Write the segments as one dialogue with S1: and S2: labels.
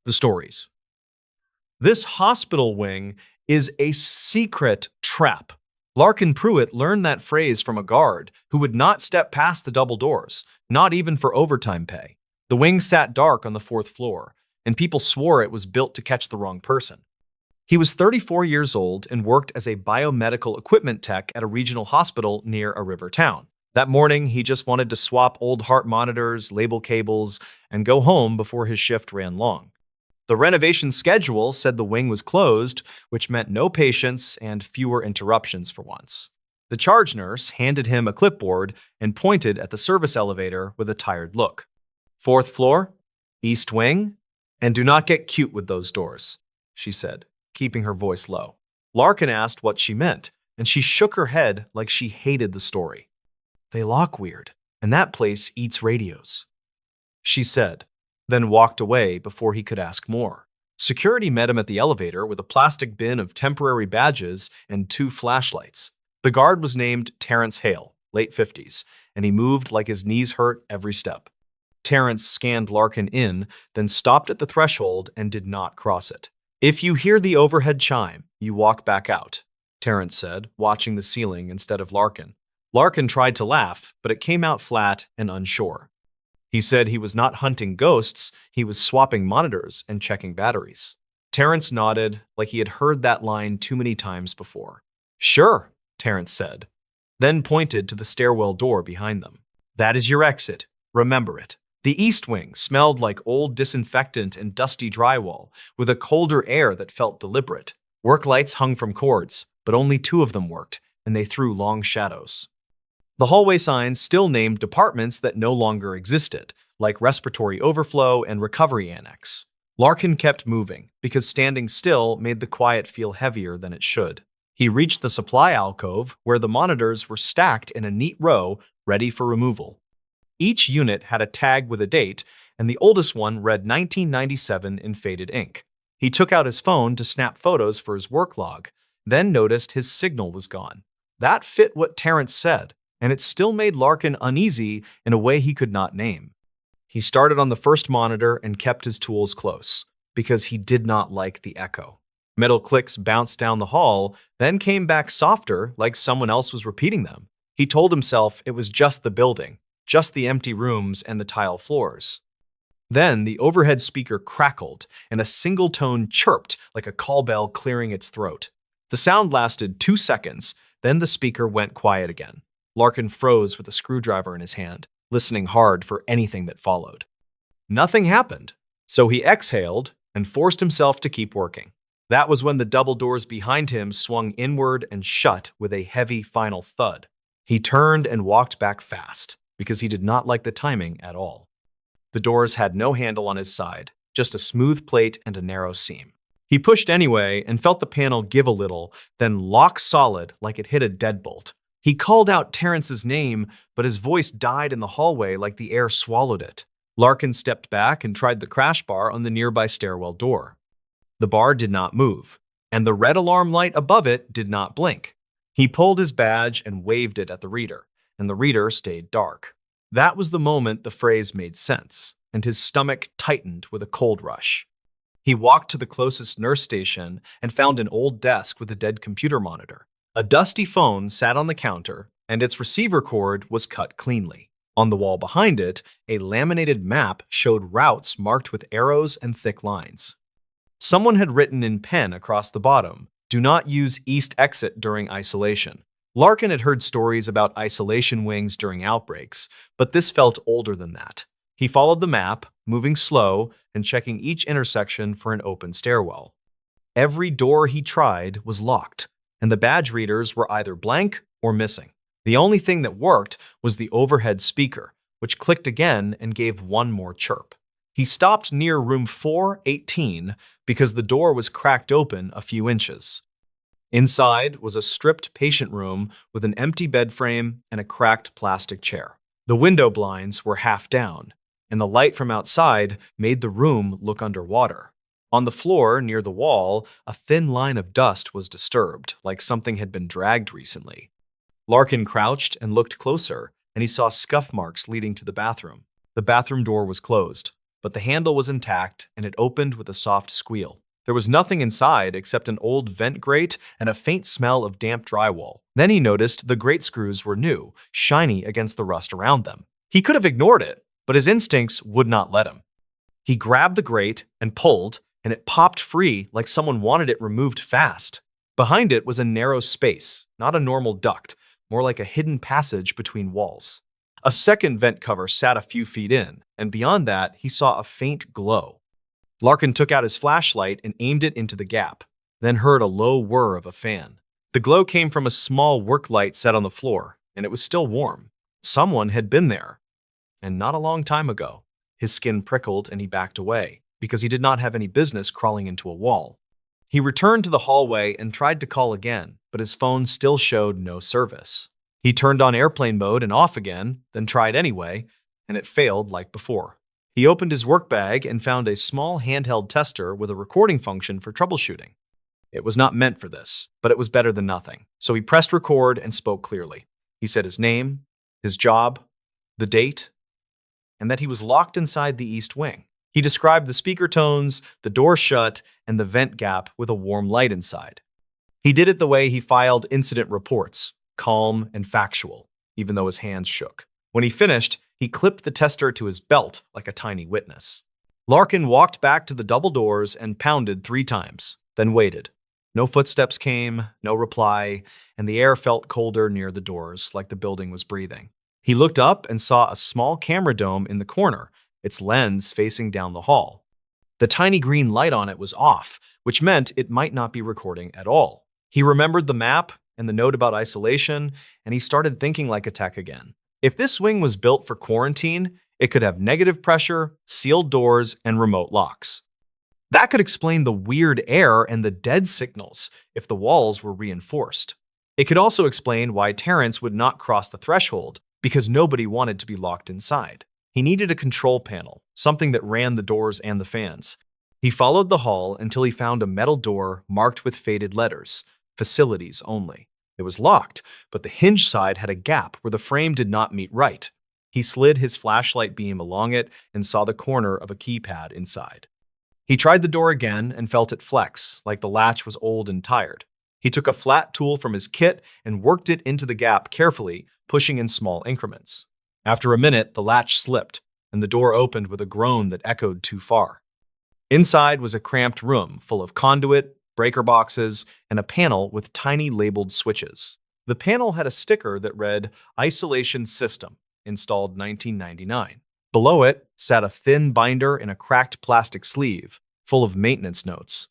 S1: The stories. This hospital wing is a secret trap. Larkin Pruitt learned that phrase from a guard who would not step past the double doors, not even for overtime pay. The wing sat dark on the fourth floor, and people swore it was built to catch the wrong person. He was 34 years old and worked as a biomedical equipment tech at a regional hospital near a river town. That morning, he just wanted to swap old heart monitors, label cables, and go home before his shift ran long. The renovation schedule said the wing was closed, which meant no patients and fewer interruptions for once. The charge nurse handed him a clipboard and pointed at the service elevator with a tired look. "Fourth floor, east wing, and do not get cute with those doors," she said, keeping her voice low. Larkin asked what she meant, and she shook her head like she hated the story. "They lock weird, and that place eats radios," she said, then walked away before he could ask more. Security met him at the elevator with a plastic bin of temporary badges and 2 flashlights. The guard was named Terrence Hale, late 50s, and he moved like his knees hurt every step. Terrence scanned Larkin in, then stopped at the threshold and did not cross it. "If you hear the overhead chime, you walk back out," Terrence said, watching the ceiling instead of Larkin. Larkin tried to laugh, but it came out flat and unsure. He said he was not hunting ghosts, he was swapping monitors and checking batteries. Terrence nodded like he had heard that line too many times before. "Sure," Terrence said, then pointed to the stairwell door behind them. "That is your exit. Remember it." The east wing smelled like old disinfectant and dusty drywall, with a colder air that felt deliberate. Work lights hung from cords, but only 2 of them worked, and they threw long shadows. The hallway signs still named departments that no longer existed, like Respiratory Overflow and Recovery Annex. Larkin kept moving, because standing still made the quiet feel heavier than it should. He reached the supply alcove, where the monitors were stacked in a neat row, ready for removal. Each unit had a tag with a date, and the oldest one read 1997 in faded ink. He took out his phone to snap photos for his work log, then noticed his signal was gone. That fit what Terrence said, and it still made Larkin uneasy in a way he could not name. He started on the first monitor and kept his tools close, because he did not like the echo. Metal clicks bounced down the hall, then came back softer, like someone else was repeating them. He told himself it was just the building, just the empty rooms and the tile floors. Then the overhead speaker crackled, and a single tone chirped like a call bell clearing its throat. The sound lasted 2 seconds, then the speaker went quiet again. Larkin froze with a screwdriver in his hand, listening hard for anything that followed. Nothing happened, so he exhaled and forced himself to keep working. That was when the double doors behind him swung inward and shut with a heavy final thud. He turned and walked back fast, because he did not like the timing at all. The doors had no handle on his side, just a smooth plate and a narrow seam. He pushed anyway and felt the panel give a little, then lock solid like it hit a deadbolt. He called out Terrence's name, but his voice died in the hallway like the air swallowed it. Larkin stepped back and tried the crash bar on the nearby stairwell door. The bar did not move, and the red alarm light above it did not blink. He pulled his badge and waved it at the reader, and the reader stayed dark. That was the moment the phrase made sense, and his stomach tightened with a cold rush. He walked to the closest nurse station and found an old desk with a dead computer monitor. A dusty phone sat on the counter, and its receiver cord was cut cleanly. On the wall behind it, a laminated map showed routes marked with arrows and thick lines. Someone had written in pen across the bottom, "Do not use east exit during isolation." Larkin had heard stories about isolation wings during outbreaks, but this felt older than that. He followed the map, moving slow and checking each intersection for an open stairwell. Every door he tried was locked, and the badge readers were either blank or missing. The only thing that worked was the overhead speaker, which clicked again and gave one more chirp. He stopped near room 418 because the door was cracked open a few inches. Inside was a stripped patient room with an empty bed frame and a cracked plastic chair. The window blinds were half down, and the light from outside made the room look underwater. On the floor near the wall, a thin line of dust was disturbed, like something had been dragged recently. Larkin crouched and looked closer, and he saw scuff marks leading to the bathroom. The bathroom door was closed, but the handle was intact and it opened with a soft squeal. There was nothing inside except an old vent grate and a faint smell of damp drywall. Then he noticed the grate screws were new, shiny against the rust around them. He could have ignored it, but his instincts would not let him. He grabbed the grate and pulled, and it popped free like someone wanted it removed fast. Behind it was a narrow space, not a normal duct, more like a hidden passage between walls. A second vent cover sat a few feet in, and beyond that, he saw a faint glow. Larkin took out his flashlight and aimed it into the gap, then heard a low whir of a fan. The glow came from a small work light set on the floor, and it was still warm. Someone had been there, and not a long time ago. His skin prickled and he backed away, because he did not have any business crawling into a wall. He returned to the hallway and tried to call again, but his phone still showed no service. He turned on airplane mode and off again, then tried anyway, and it failed like before. He opened his work bag and found a small handheld tester with a recording function for troubleshooting. It was not meant for this, but it was better than nothing. So he pressed record and spoke clearly. He said his name, his job, the date, and that he was locked inside the East Wing. He described the speaker tones, the door shut, and the vent gap with a warm light inside. He did it the way he filed incident reports, calm and factual, even though his hands shook. When he finished, he clipped the tester to his belt like a tiny witness. Larkin walked back to the double doors and pounded 3 times, then waited. No footsteps came, no reply, and the air felt colder near the doors, like the building was breathing. He looked up and saw a small camera dome in the corner, its lens facing down the hall. The tiny green light on it was off, which meant it might not be recording at all. He remembered the map and the note about isolation, and he started thinking like a tech again. If this wing was built for quarantine, it could have negative pressure, sealed doors, and remote locks. That could explain the weird air and the dead signals if the walls were reinforced. It could also explain why Terrence would not cross the threshold, because nobody wanted to be locked inside. He needed a control panel, something that ran the doors and the fans. He followed the hall until he found a metal door marked with faded letters, "Facilities only." It was locked, but the hinge side had a gap where the frame did not meet right. He slid his flashlight beam along it and saw the corner of a keypad inside. He tried the door again and felt it flex, like the latch was old and tired. He took a flat tool from his kit and worked it into the gap carefully, pushing in small increments. After a minute, the latch slipped, and the door opened with a groan that echoed too far. Inside was a cramped room full of conduit, breaker boxes, and a panel with tiny labeled switches. The panel had a sticker that read, "Isolation System, installed 1999. Below it sat a thin binder in a cracked plastic sleeve, full of maintenance notes.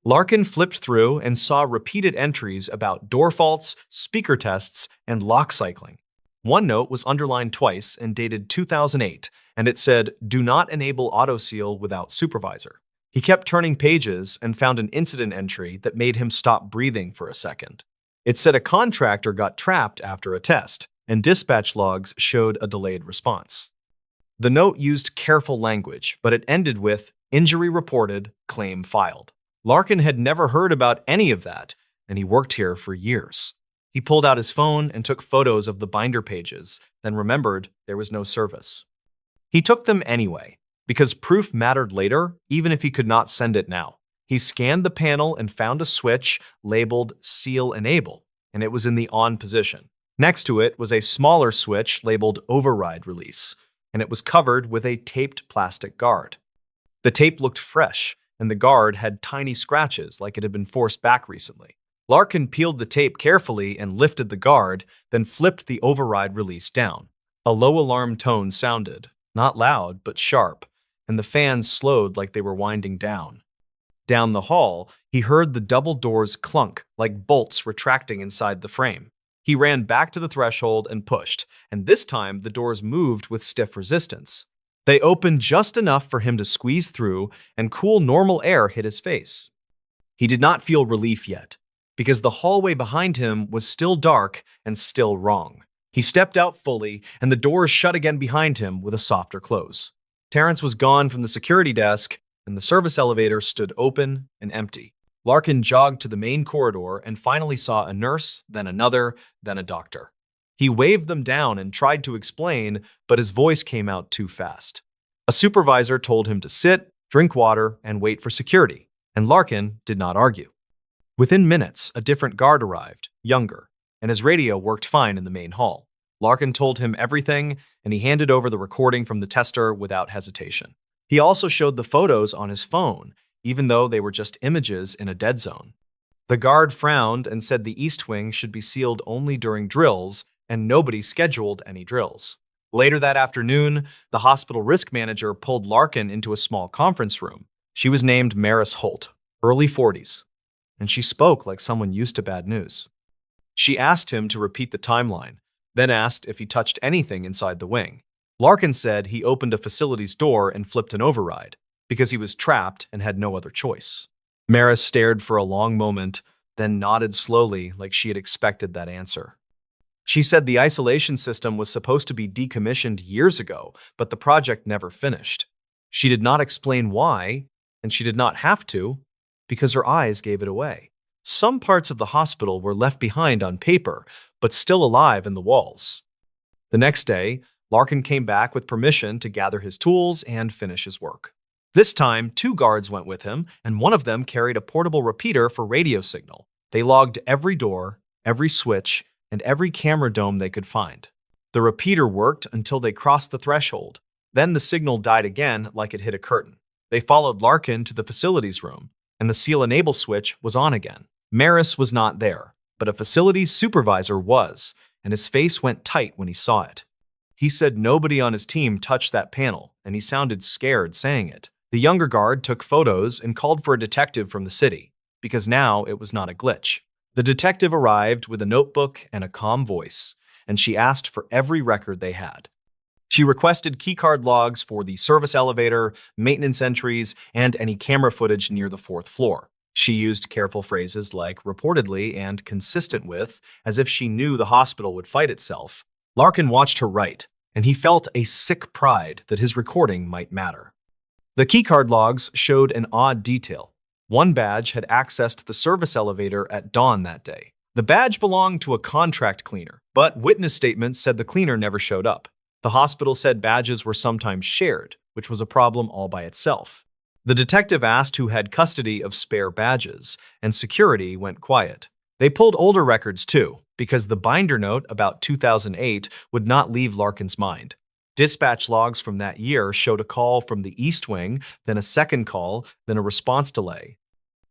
S1: Larkin flipped through and saw repeated entries about door faults, speaker tests, and lock cycling. One note was underlined twice and dated 2008, and it said, "Do not enable autoseal without supervisor." He kept turning pages and found an incident entry that made him stop breathing for a second. It said a contractor got trapped after a test, and dispatch logs showed a delayed response. The note used careful language, but it ended with, "Injury reported, claim filed." Larkin had never heard about any of that, and he worked here for years. He pulled out his phone and took photos of the binder pages, then remembered there was no service. He took them anyway, because proof mattered later, even if he could not send it now. He scanned the panel and found a switch labeled Seal Enable, and it was in the on position. Next to it was a smaller switch labeled Override Release, and it was covered with a taped plastic guard. The tape looked fresh, and the guard had tiny scratches like it had been forced back recently. Larkin peeled the tape carefully and lifted the guard, then flipped the override release down. A low alarm tone sounded, not loud, but sharp, and the fans slowed like they were winding down. Down the hall, he heard the double doors clunk like bolts retracting inside the frame. He ran back to the threshold and pushed, and this time the doors moved with stiff resistance. They opened just enough for him to squeeze through, and cool normal air hit his face. He did not feel relief yet, because the hallway behind him was still dark and still wrong. He stepped out fully, and the doors shut again behind him with a softer close. Terrence was gone from the security desk, and the service elevator stood open and empty. Larkin jogged to the main corridor and finally saw a nurse, then another, then a doctor. He waved them down and tried to explain, but his voice came out too fast. A supervisor told him to sit, drink water, and wait for security, and Larkin did not argue. Within minutes, a different guard arrived, younger, and his radio worked fine in the main hall. Larkin told him everything, and he handed over the recording from the tester without hesitation. He also showed the photos on his phone, even though they were just images in a dead zone. The guard frowned and said the East Wing should be sealed only during drills, and nobody scheduled any drills. Later that afternoon, the hospital risk manager pulled Larkin into a small conference room. She was named Maris Holt, early 40s, and she spoke like someone used to bad news. She asked him to repeat the timeline, then asked if he touched anything inside the wing. Larkin said he opened a facility's door and flipped an override, because he was trapped and had no other choice. Maris stared for a long moment, then nodded slowly like she had expected that answer. She said the isolation system was supposed to be decommissioned years ago, but the project never finished. She did not explain why, and she did not have to, because her eyes gave it away. Some parts of the hospital were left behind on paper, but still alive in the walls. The next day, Larkin came back with permission to gather his tools and finish his work. This time, 2 guards went with him, and one of them carried a portable repeater for radio signal. They logged every door, every switch, and every camera dome they could find. The repeater worked until they crossed the threshold. Then the signal died again like it hit a curtain. They followed Larkin to the facilities room, and the seal enable switch was on again. Maris was not there, but a facilities supervisor was, and his face went tight when he saw it. He said nobody on his team touched that panel, and he sounded scared saying it. The younger guard took photos and called for a detective from the city, because now it was not a glitch. The detective arrived with a notebook and a calm voice, and she asked for every record they had. She requested keycard logs for the service elevator, maintenance entries, and any camera footage near the 4th floor. She used careful phrases like reportedly and consistent with, as if she knew the hospital would fight itself. Larkin watched her write, and he felt a sick pride that his recording might matter. The keycard logs showed an odd detail. One badge had accessed the service elevator at dawn that day. The badge belonged to a contract cleaner, but witness statements said the cleaner never showed up. The hospital said badges were sometimes shared, which was a problem all by itself. The detective asked who had custody of spare badges, and security went quiet. They pulled older records too, because the binder note about 2008 would not leave Larkin's mind. Dispatch logs from that year showed a call from the East Wing, then a second call, then a response delay.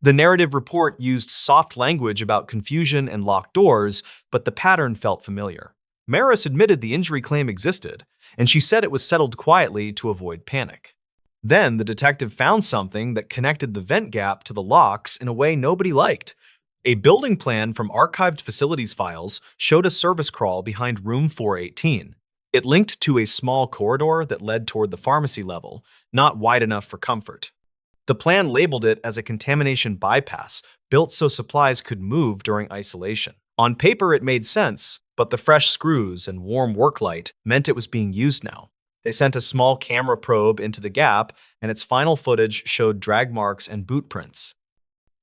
S1: The narrative report used soft language about confusion and locked doors, but the pattern felt familiar. Maris admitted the injury claim existed, and she said it was settled quietly to avoid panic. Then the detective found something that connected the vent gap to the locks in a way nobody liked. A building plan from archived facilities files showed a service crawl behind room 418. It linked to a small corridor that led toward the pharmacy level, not wide enough for comfort. The plan labeled it as a contamination bypass, built so supplies could move during isolation. On paper, it made sense, but the fresh screws and warm work light meant it was being used now. They sent a small camera probe into the gap, and its final footage showed drag marks and boot prints.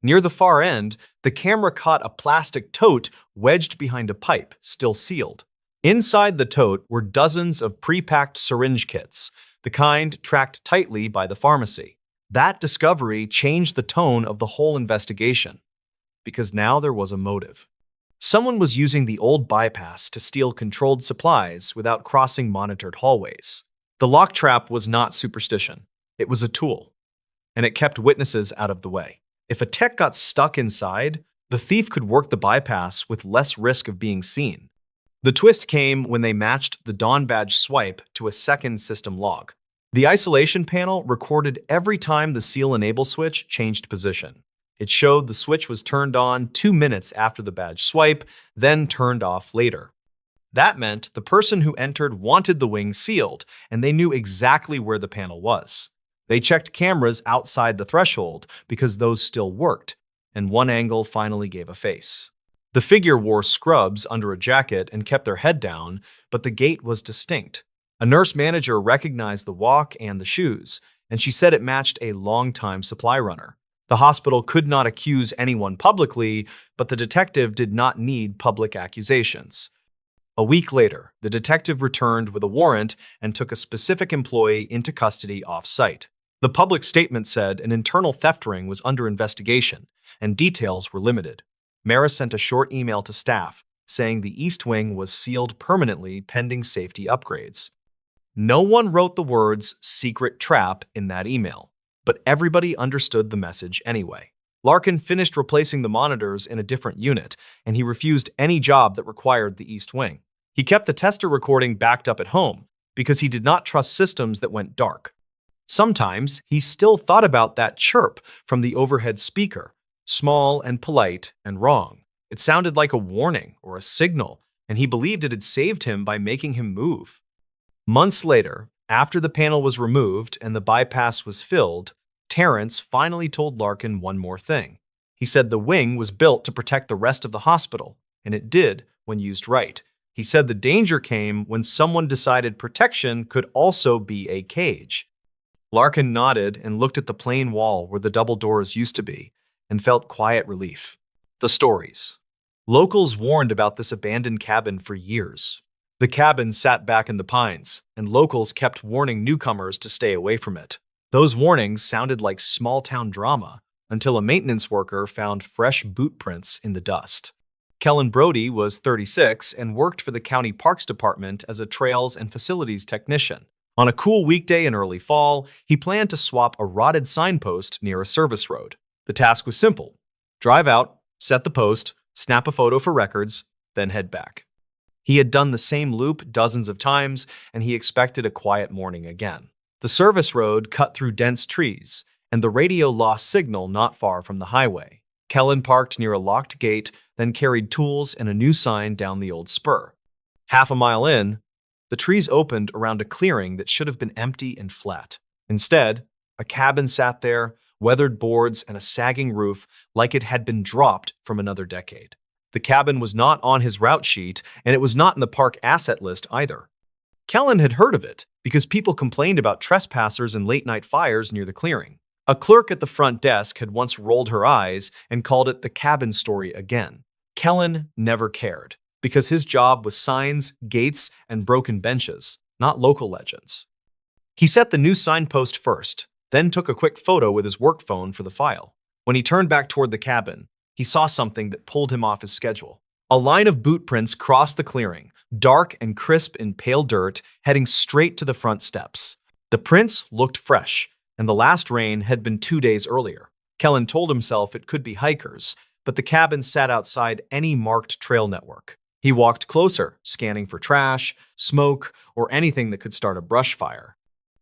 S1: Near the far end, the camera caught a plastic tote wedged behind a pipe, still sealed. Inside the tote were dozens of pre-packed syringe kits, the kind tracked tightly by the pharmacy. That discovery changed the tone of the whole investigation, because now there was a motive. Someone was using the old bypass to steal controlled supplies without crossing monitored hallways. The lock trap was not superstition. It was a tool, and it kept witnesses out of the way. If a tech got stuck inside, the thief could work the bypass with less risk of being seen. The twist came when they matched the Dawn badge swipe to a second system log. The isolation panel recorded every time the seal enable switch changed position. It showed the switch was turned on 2 minutes after the badge swipe, then turned off later. That meant the person who entered wanted the wing sealed, and they knew exactly where the panel was. They checked cameras outside the threshold because those still worked, and one angle finally gave a face. The figure wore scrubs under a jacket and kept their head down, but the gait was distinct. A nurse manager recognized the walk and the shoes, and she said it matched a long-time supply runner. The hospital could not accuse anyone publicly, but the detective did not need public accusations. A week later, the detective returned with a warrant and took a specific employee into custody off-site. The public statement said an internal theft ring was under investigation, and details were limited. Mara sent a short email to staff saying the East Wing was sealed permanently pending safety upgrades. No one wrote the words secret trap in that email, but everybody understood the message anyway. Larkin finished replacing the monitors in a different unit, and he refused any job that required the East Wing. He kept the tester recording backed up at home because he did not trust systems that went dark. Sometimes he still thought about that chirp from the overhead speaker, small and polite and wrong. It sounded like a warning or a signal, and he believed it had saved him by making him move. Months later, after the panel was removed and the bypass was filled, Terrence finally told Larkin one more thing. He said the wing was built to protect the rest of the hospital, and it did when used right. He said the danger came when someone decided protection could also be a cage. Larkin nodded and looked at the plain wall where the double doors used to be, and felt quiet relief. The stories. Locals warned about this abandoned cabin for years. The cabin sat back in the pines, and locals kept warning newcomers to stay away from it. Those warnings sounded like small-town drama until a maintenance worker found fresh boot prints in the dust. Kellen Brody was 36 and worked for the county parks department as a trails and facilities technician. On a cool weekday in early fall, he planned to swap a rotted signpost near a service road. The task was simple: drive out, set the post, snap a photo for records, then head back. He had done the same loop dozens of times, and he expected a quiet morning again. The service road cut through dense trees, and the radio lost signal not far from the highway. Kellen parked near a locked gate, then carried tools and a new sign down the old spur. Half a mile in, the trees opened around a clearing that should have been empty and flat. Instead, a cabin sat there, weathered boards and a sagging roof like it had been dropped from another decade. The cabin was not on his route sheet, and it was not in the park asset list either. Kellen had heard of it because people complained about trespassers and late-night fires near the clearing. A clerk at the front desk had once rolled her eyes and called it the cabin story again. Kellen never cared because his job was signs, gates, and broken benches, not local legends. He set the new signpost first, then took a quick photo with his work phone for the file. When he turned back toward the cabin, he saw something that pulled him off his schedule. A line of boot prints crossed the clearing, dark and crisp in pale dirt, heading straight to the front steps. The prints looked fresh, and the last rain had been 2 days earlier. Kellen told himself it could be hikers, but the cabin sat outside any marked trail network. He walked closer, scanning for trash, smoke, or anything that could start a brush fire.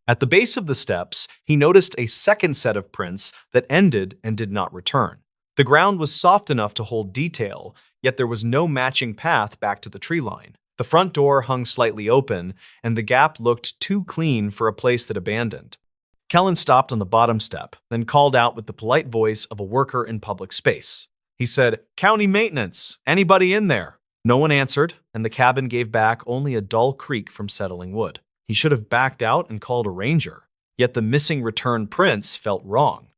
S1: At the base of the steps, he noticed a second set of prints that ended and did not return. The ground was soft enough to hold detail, yet there was no matching path back to the tree line. The front door hung slightly open, and the gap looked too clean for a place that abandoned. Kellen stopped on the bottom step, then called out with the polite voice of a worker in public space. He said, "County maintenance, anybody in there?" No one answered, and the cabin gave back only a dull creak from settling wood. He should have backed out and called a ranger, yet the missing return prints felt wrong.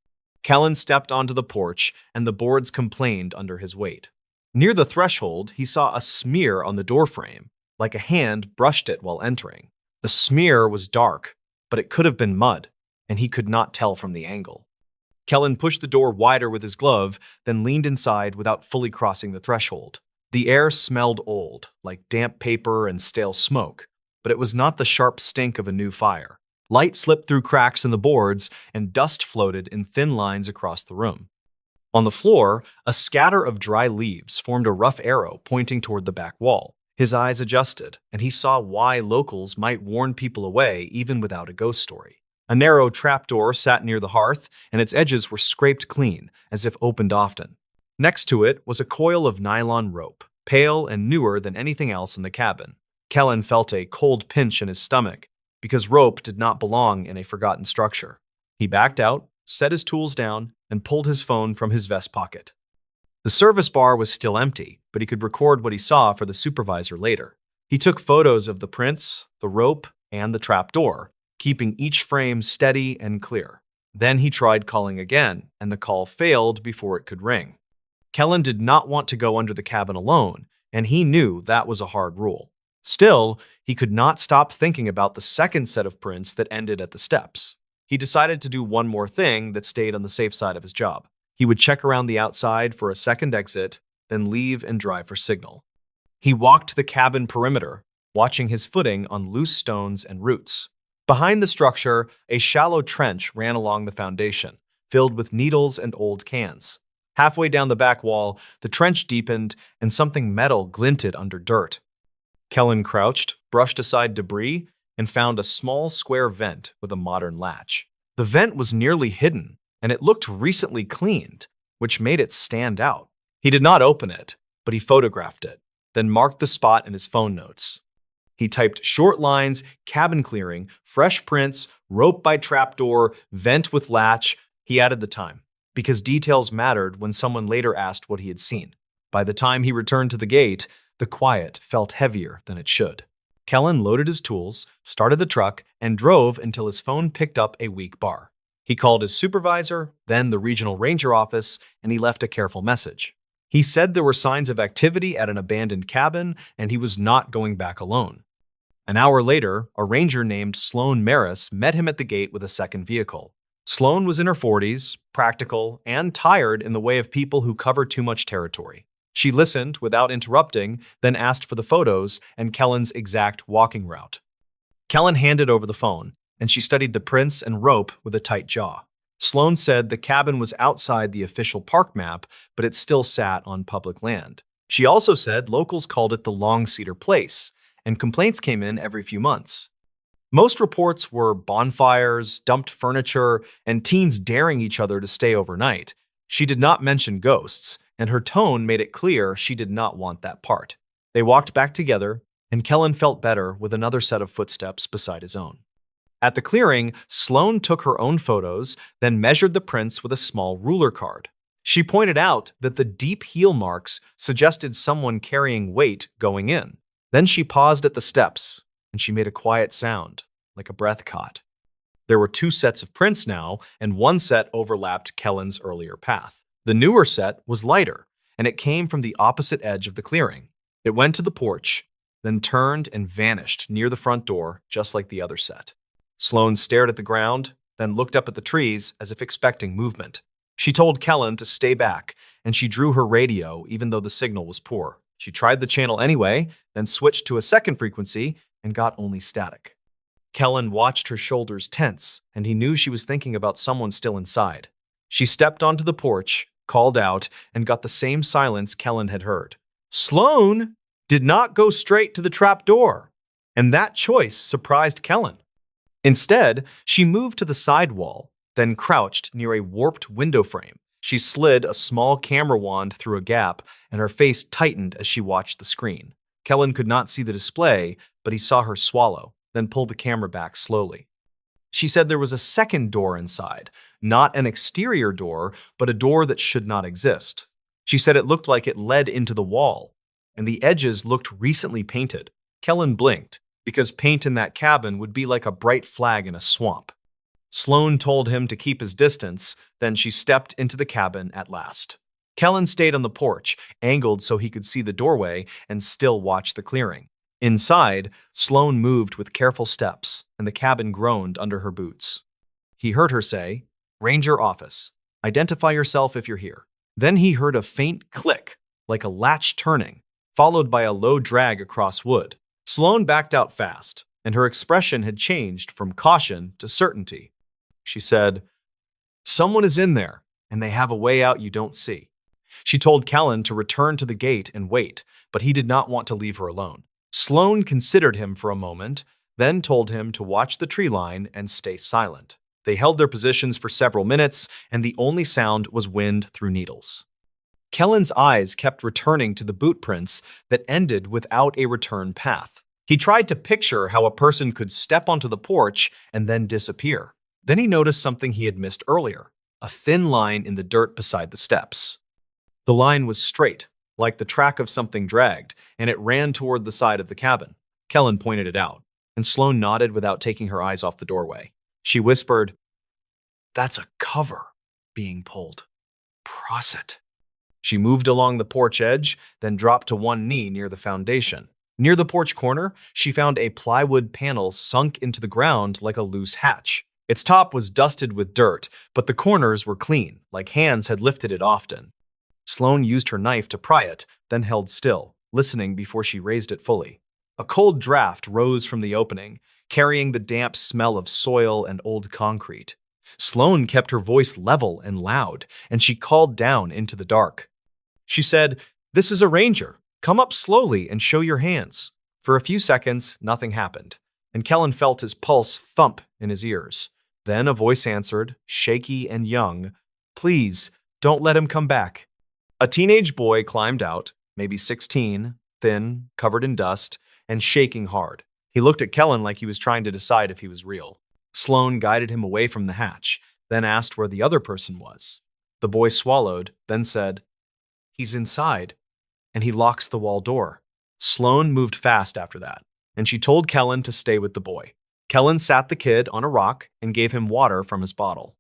S1: Kellen stepped onto the porch, and the boards complained under his weight. Near the threshold, he saw a smear on the doorframe, like a hand brushed it while entering. The smear was dark, but it could have been mud, and he could not tell from the angle. Kellen pushed the door wider with his glove, then leaned inside without fully crossing the threshold. The air smelled old, like damp paper and stale smoke, but it was not the sharp stink of a new fire. Light slipped through cracks in the boards, and dust floated in thin lines across the room. On the floor, a scatter of dry leaves formed a rough arrow pointing toward the back wall. His eyes adjusted, and he saw why locals might warn people away even without a ghost story. A narrow trapdoor sat near the hearth, and its edges were scraped clean, as if opened often. Next to it was a coil of nylon rope, pale and newer than anything else in the cabin. Kellen felt a cold pinch in his stomach, because rope did not belong in a forgotten structure. He backed out, set his tools down, and pulled his phone from his vest pocket. The service bar was still empty, but he could record what he saw for the supervisor later. He took photos of the prints, the rope, and the trapdoor, keeping each frame steady and clear. Then he tried calling again, and the call failed before it could ring. Kellen did not want to go under the cabin alone, and he knew that was a hard rule. Still, he could not stop thinking about the second set of prints that ended at the steps. He decided to do one more thing that stayed on the safe side of his job. He would check around the outside for a second exit, then leave and drive for signal. He walked the cabin perimeter, watching his footing on loose stones and roots. Behind the structure, a shallow trench ran along the foundation, filled with needles and old cans. Halfway down the back wall, the trench deepened and something metal glinted under dirt. Kellen crouched, brushed aside debris, and found a small square vent with a modern latch. The vent was nearly hidden, and it looked recently cleaned, which made it stand out. He did not open it, but he photographed it, then marked the spot in his phone notes. He typed short lines, cabin clearing, fresh prints, rope by trapdoor, vent with latch. He added the time, because details mattered when someone later asked what he had seen. By the time he returned to the gate, the quiet felt heavier than it should. Kellen loaded his tools, started the truck, and drove until his phone picked up a weak bar. He called his supervisor, then the regional ranger office, and he left a careful message. He said there were signs of activity at an abandoned cabin, and he was not going back alone. An hour later, a ranger named Sloane Maris met him at the gate with a second vehicle. Sloane was in her 40s, practical, and tired in the way of people who cover too much territory. She listened without interrupting, then asked for the photos and Kellen's exact walking route. Kellen handed over the phone, and she studied the prints and rope with a tight jaw. Sloane said the cabin was outside the official park map, but it still sat on public land. She also said locals called it the Long Cedar Place, and complaints came in every few months. Most reports were bonfires, dumped furniture, and teens daring each other to stay overnight. She did not mention ghosts, and her tone made it clear she did not want that part. They walked back together, and Kellen felt better with another set of footsteps beside his own. At the clearing, Sloane took her own photos, then measured the prints with a small ruler card. She pointed out that the deep heel marks suggested someone carrying weight going in. Then she paused at the steps, and she made a quiet sound, like a breath caught. There were two sets of prints now, and one set overlapped Kellen's earlier path. The newer set was lighter, and it came from the opposite edge of the clearing. It went to the porch, then turned and vanished near the front door, just like the other set. Sloane stared at the ground, then looked up at the trees as if expecting movement. She told Kellen to stay back, and she drew her radio even though the signal was poor. She tried the channel anyway, then switched to a second frequency and got only static. Kellen watched her shoulders tense, and he knew she was thinking about someone still inside. She stepped onto the porch, called out, and got the same silence Kellen had heard. Sloane did not go straight to the trap door, and that choice surprised Kellen. Instead, she moved to the side wall, then crouched near a warped window frame. She slid a small camera wand through a gap, and her face tightened as she watched the screen. Kellen could not see the display, but he saw her swallow, then pull the camera back slowly. She said there was a second door inside, not an exterior door, but a door that should not exist. She said it looked like it led into the wall, and the edges looked recently painted. Kellen blinked, because paint in that cabin would be like a bright flag in a swamp. Sloane told him to keep his distance, then she stepped into the cabin at last. Kellen stayed on the porch, angled so he could see the doorway and still watch the clearing. Inside, Sloane moved with careful steps, and the cabin groaned under her boots. He heard her say, "Ranger office. Identify yourself if you're here." Then he heard a faint click, like a latch turning, followed by a low drag across wood. Sloane backed out fast, and her expression had changed from caution to certainty. She said, "Someone is in there, and they have a way out you don't see." She told Kellen to return to the gate and wait, but he did not want to leave her alone. Sloane considered him for a moment, then told him to watch the tree line and stay silent. They held their positions for several minutes, and the only sound was wind through needles. Kellen's eyes kept returning to the boot prints that ended without a return path. He tried to picture how a person could step onto the porch and then disappear. Then he noticed something he had missed earlier, a thin line in the dirt beside the steps. The line was straight, like the track of something dragged, and it ran toward the side of the cabin. Kellen pointed it out, and Sloane nodded without taking her eyes off the doorway. She whispered, "That's a cover being pulled. Prosit." She moved along the porch edge, then dropped to one knee near the foundation. Near the porch corner, she found a plywood panel sunk into the ground like a loose hatch. Its top was dusted with dirt, but the corners were clean, like hands had lifted it often. Sloane used her knife to pry it, then held still, listening before she raised it fully. A cold draft rose from the opening, carrying the damp smell of soil and old concrete. Sloane kept her voice level and loud, and she called down into the dark. She said, "This is a ranger. Come up slowly and show your hands." For a few seconds, nothing happened, and Kellen felt his pulse thump in his ears. Then a voice answered, shaky and young, "Please, don't let him come back." A teenage boy climbed out, maybe 16, thin, covered in dust, and shaking hard. He looked at Kellen like he was trying to decide if he was real. Sloane guided him away from the hatch, then asked where the other person was. The boy swallowed, then said, "He's inside, and he locks the wall door." Sloane moved fast after that, and she told Kellen to stay with the boy. Kellen sat the kid on a rock and gave him water from his bottle.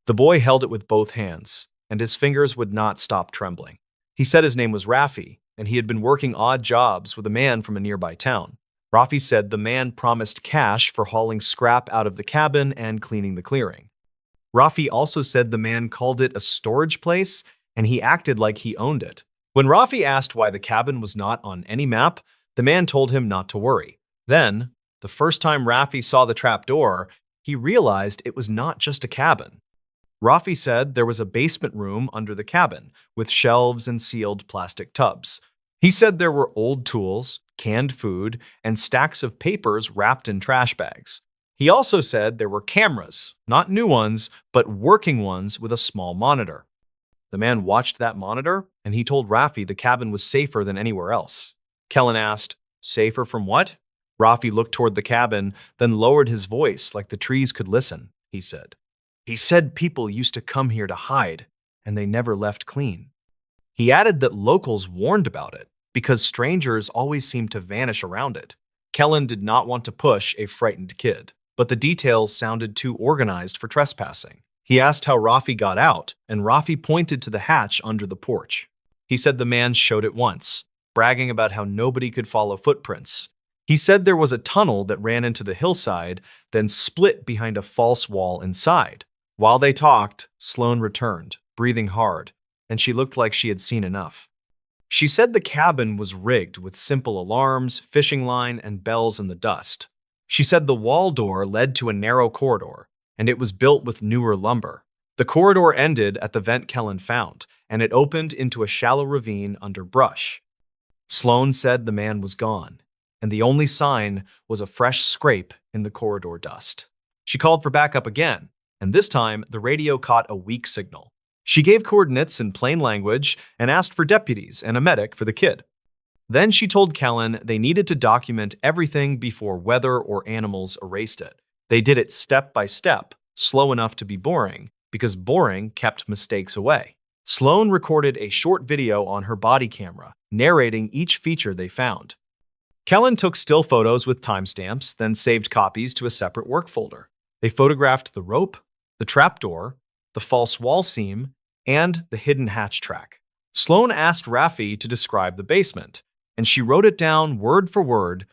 S1: The boy held it with both hands, and his fingers would not stop trembling. He said his name was Rafi, and he had been working odd jobs with a man from a nearby town. Rafi said the man promised cash for hauling scrap out of the cabin and cleaning the clearing. Rafi also said the man called it a storage place, and he acted like he owned it. When Rafi asked why the cabin was not on any map, the man told him not to worry. Then, the first time Rafi saw the trapdoor, he realized it was not just a cabin. Rafi said there was a basement room under the cabin, with shelves and sealed plastic tubs. He said there were old tools, canned food, and stacks of papers wrapped in trash bags. He also said there were cameras, not new ones, but working ones with a small monitor. The man watched that monitor, and he told Rafi the cabin was safer than anywhere else. Kellen asked, "Safer from what?" Rafi looked toward the cabin, then lowered his voice like the trees could listen. He said, "He said people used to come here to hide, and they never left clean." He added that locals warned about it, because strangers always seemed to vanish around it. Kellen did not want to push a frightened kid, but the details sounded too organized for trespassing. He asked how Rafi got out, and Rafi pointed to the hatch under the porch. He said the man showed it once, bragging about how nobody could follow footprints. He said there was a tunnel that ran into the hillside, then split behind a false wall inside. While they talked, Sloane returned, breathing hard, and she looked like she had seen enough. She said the cabin was rigged with simple alarms, fishing line, and bells in the dust. She said the wall door led to a narrow corridor, and it was built with newer lumber. The corridor ended at the vent Kellen found, and it opened into a shallow ravine under brush. Sloane said the man was gone, and the only sign was a fresh scrape in the corridor dust. She called for backup again, and this time the radio caught a weak signal. She gave coordinates in plain language and asked for deputies and a medic for the kid. Then she told Kellen they needed to document everything before weather or animals erased it. They did it step by step, slow enough to be boring, because boring kept mistakes away. Sloane recorded a short video on her body camera, narrating each feature they found. Kellen took still photos with timestamps, then saved copies to a separate work folder. They photographed the rope, the trapdoor, the false wall seam, and the hidden hatch track. Sloane asked Rafi to describe the basement, and she wrote it down word for word.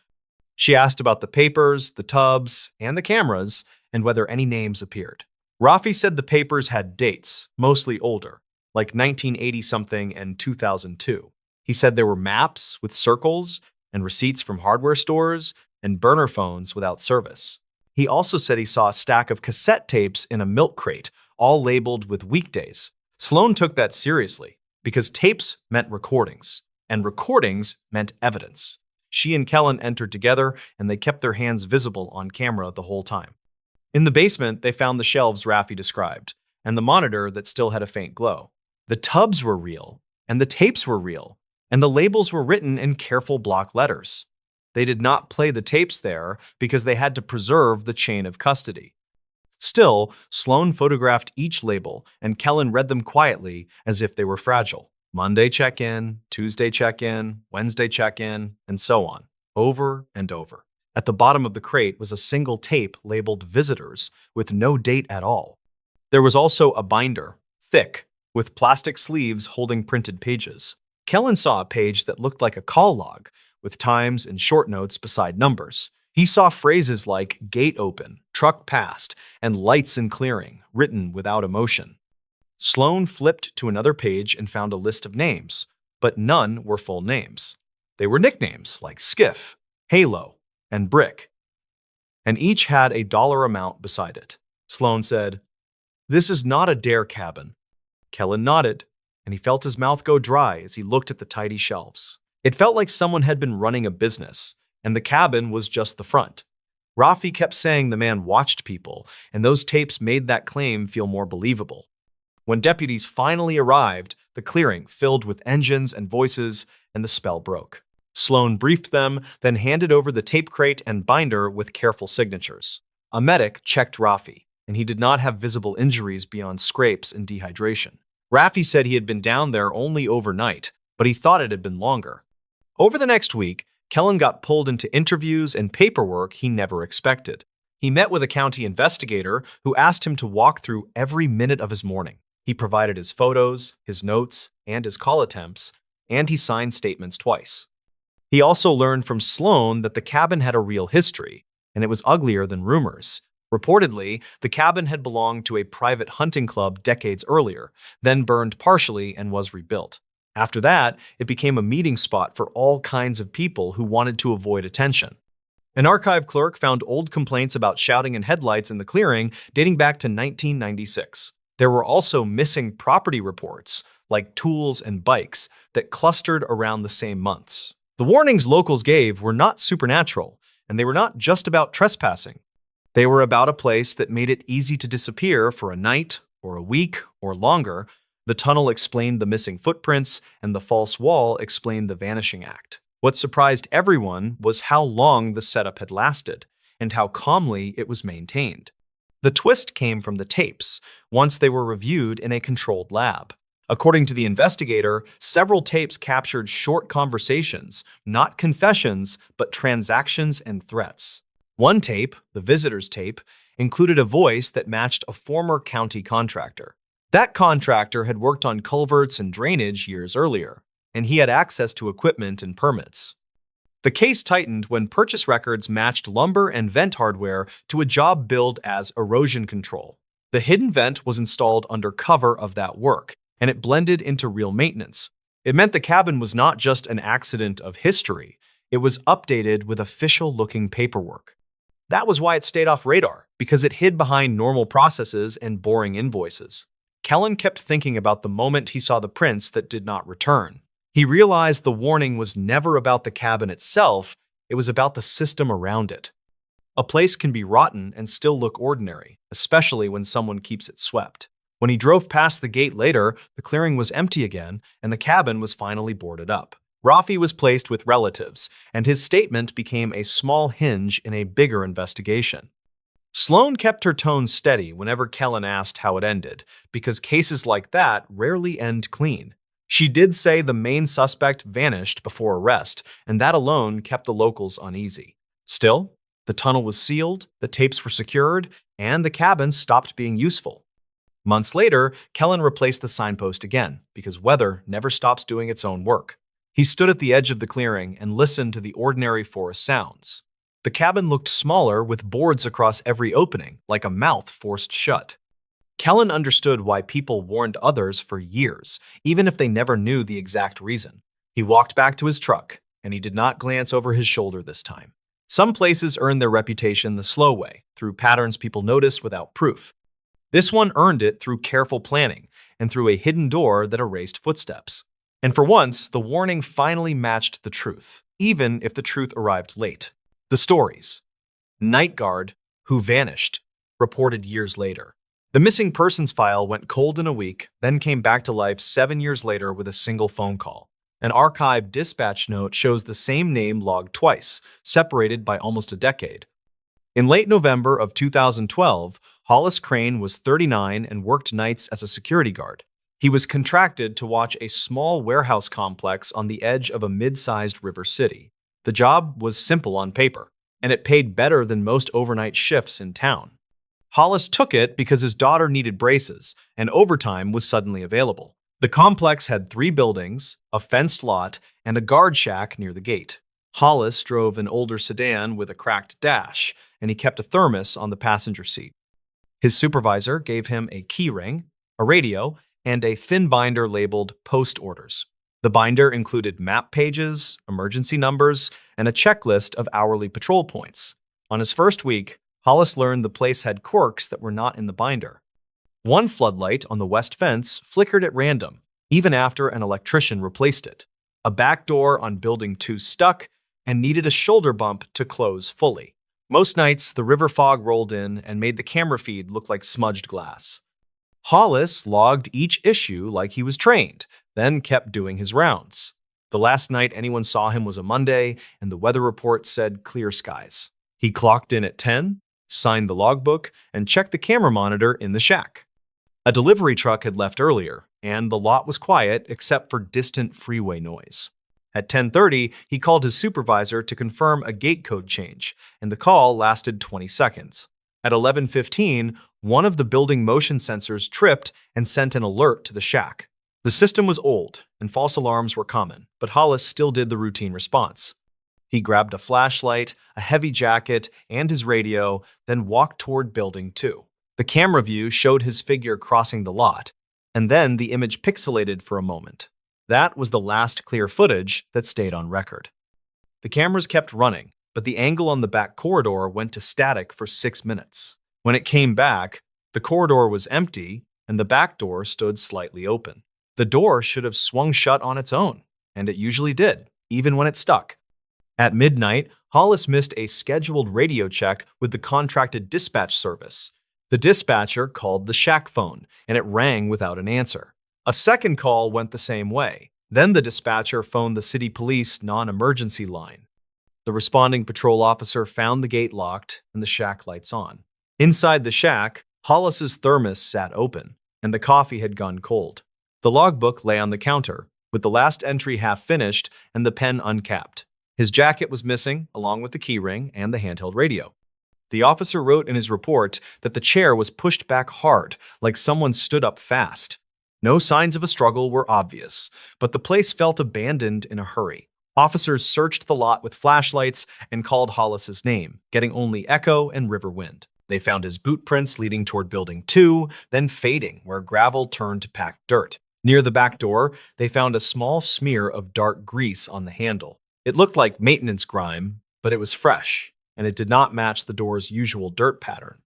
S1: She asked about the papers, the tubs, and the cameras, and whether any names appeared. Rafi said the papers had dates, mostly older, like 1980-something and 2002. He said there were maps with circles and receipts from hardware stores and burner phones without service. He also said he saw a stack of cassette tapes in a milk crate, all labeled with weekdays. Sloane took that seriously, because tapes meant recordings, and recordings meant evidence. She and Kellen entered together, and they kept their hands visible on camera the whole time. In the basement, they found the shelves Rafi described, and the monitor that still had a faint glow. The tubs were real, and the tapes were real, and the labels were written in careful block letters. They did not play the tapes there because they had to preserve the chain of custody. Still, Sloane photographed each label, and Kellen read them quietly as if they were fragile. Monday check-in, Tuesday check-in, Wednesday check-in, and so on, over and over. At the bottom of the crate was a single tape labeled Visitors with no date at all. There was also a binder, thick, with plastic sleeves holding printed pages. Kellen saw a page that looked like a call log, with times and short notes beside numbers. He saw phrases like gate open, truck passed, and lights in clearing, written without emotion. Sloan flipped to another page and found a list of names, but none were full names. They were nicknames like Skiff, Halo, and Brick, and each had a dollar amount beside it. Sloan said, "This is not a dare cabin." Kellen nodded, and he felt his mouth go dry as he looked at the tidy shelves. It felt like someone had been running a business, and the cabin was just the front. Rafi kept saying the man watched people, and those tapes made that claim feel more believable. When deputies finally arrived, the clearing filled with engines and voices, and the spell broke. Sloan briefed them, then handed over the tape crate and binder with careful signatures. A medic checked Rafi, and he did not have visible injuries beyond scrapes and dehydration. Rafi said he had been down there only overnight, but he thought it had been longer. Over the next week, Kellen got pulled into interviews and paperwork he never expected. He met with a county investigator who asked him to walk through every minute of his morning. He provided his photos, his notes, and his call attempts, and he signed statements twice. He also learned from Sloan that the cabin had a real history, and it was uglier than rumors. Reportedly, the cabin had belonged to a private hunting club decades earlier, then burned partially and was rebuilt. After that, it became a meeting spot for all kinds of people who wanted to avoid attention. An archive clerk found old complaints about shouting and headlights in the clearing dating back to 1996. There were also missing property reports, like tools and bikes, that clustered around the same months. The warnings locals gave were not supernatural, and they were not just about trespassing. They were about a place that made it easy to disappear for a night, or a week, or longer. The tunnel explained the missing footprints, and the false wall explained the vanishing act. What surprised everyone was how long the setup had lasted, and how calmly it was maintained. The twist came from the tapes, once they were reviewed in a controlled lab. According to the investigator, several tapes captured short conversations, not confessions, but transactions and threats. One tape, the visitor's tape, included a voice that matched a former county contractor. That contractor had worked on culverts and drainage years earlier, and he had access to equipment and permits. The case tightened when purchase records matched lumber and vent hardware to a job billed as erosion control. The hidden vent was installed under cover of that work, and it blended into real maintenance. It meant the cabin was not just an accident of history, it was updated with official-looking paperwork. That was why it stayed off radar, because it hid behind normal processes and boring invoices. Kellen kept thinking about the moment he saw the prints that did not return. He realized the warning was never about the cabin itself, it was about the system around it. A place can be rotten and still look ordinary, especially when someone keeps it swept. When he drove past the gate later, the clearing was empty again, and the cabin was finally boarded up. Rafi was placed with relatives, and his statement became a small hinge in a bigger investigation. Sloan kept her tone steady whenever Kellen asked how it ended, because cases like that rarely end clean. She did say the main suspect vanished before arrest, and that alone kept the locals uneasy. Still, the tunnel was sealed, the tapes were secured, and the cabin stopped being useful. Months later, Kellen replaced the signpost again, because weather never stops doing its own work. He stood at the edge of the clearing and listened to the ordinary forest sounds. The cabin looked smaller with boards across every opening, like a mouth forced shut. Kellen understood why people warned others for years, even if they never knew the exact reason. He walked back to his truck, and he did not glance over his shoulder this time. Some places earn their reputation the slow way, through patterns people notice without proof. This one earned it through careful planning and through a hidden door that erased footsteps. And for once, the warning finally matched the truth, even if the truth arrived late. The stories. Night guard, who vanished, reported years later. The missing persons file went cold in a week, then came back to life 7 years later with a single phone call. An archived dispatch note shows the same name logged twice, separated by almost a decade. In late November of 2012, Hollis Crane was 39 and worked nights as a security guard. He was contracted to watch a small warehouse complex on the edge of a mid-sized river city. The job was simple on paper, and it paid better than most overnight shifts in town. Hollis took it because his daughter needed braces, and overtime was suddenly available. The complex had 3 buildings, a fenced lot, and a guard shack near the gate. Hollis drove an older sedan with a cracked dash, and he kept a thermos on the passenger seat. His supervisor gave him a key ring, a radio, and a thin binder labeled Post Orders. The binder included map pages, emergency numbers, and a checklist of hourly patrol points. On his first week, Hollis learned the place had quirks that were not in the binder. One floodlight on the west fence flickered at random, even after an electrician replaced it. A back door on Building 2 stuck and needed a shoulder bump to close fully. Most nights, the river fog rolled in and made the camera feed look like smudged glass. Hollis logged each issue like he was trained, then kept doing his rounds. The last night anyone saw him was a Monday, and the weather report said clear skies. He clocked in at 10, signed the logbook, and checked the camera monitor in the shack. A delivery truck had left earlier, and the lot was quiet except for distant freeway noise. At 10:30, he called his supervisor to confirm a gate code change, and the call lasted 20 seconds. At 11:15, one of the building motion sensors tripped and sent an alert to the shack. The system was old, and false alarms were common, but Hollis still did the routine response. He grabbed a flashlight, a heavy jacket, and his radio, then walked toward Building 2. The camera view showed his figure crossing the lot, and then the image pixelated for a moment. That was the last clear footage that stayed on record. The cameras kept running, but the angle on the back corridor went to static for 6 minutes. When it came back, the corridor was empty and the back door stood slightly open. The door should have swung shut on its own, and it usually did, even when it stuck. At midnight, Hollis missed a scheduled radio check with the contracted dispatch service. The dispatcher called the shack phone, and it rang without an answer. A second call went the same way. Then the dispatcher phoned the city police non-emergency line. The responding patrol officer found the gate locked and the shack lights on. Inside the shack, Hollis's thermos sat open, and the coffee had gone cold. The logbook lay on the counter, with the last entry half finished and the pen uncapped. His jacket was missing, along with the keyring and the handheld radio. The officer wrote in his report that the chair was pushed back hard, like someone stood up fast. No signs of a struggle were obvious, but the place felt abandoned in a hurry. Officers searched the lot with flashlights and called Hollis's name, getting only echo and river wind. They found his boot prints leading toward Building 2, then fading where gravel turned to packed dirt. Near the back door, they found a small smear of dark grease on the handle. It looked like maintenance grime, but it was fresh, and it did not match the door's usual dirt pattern.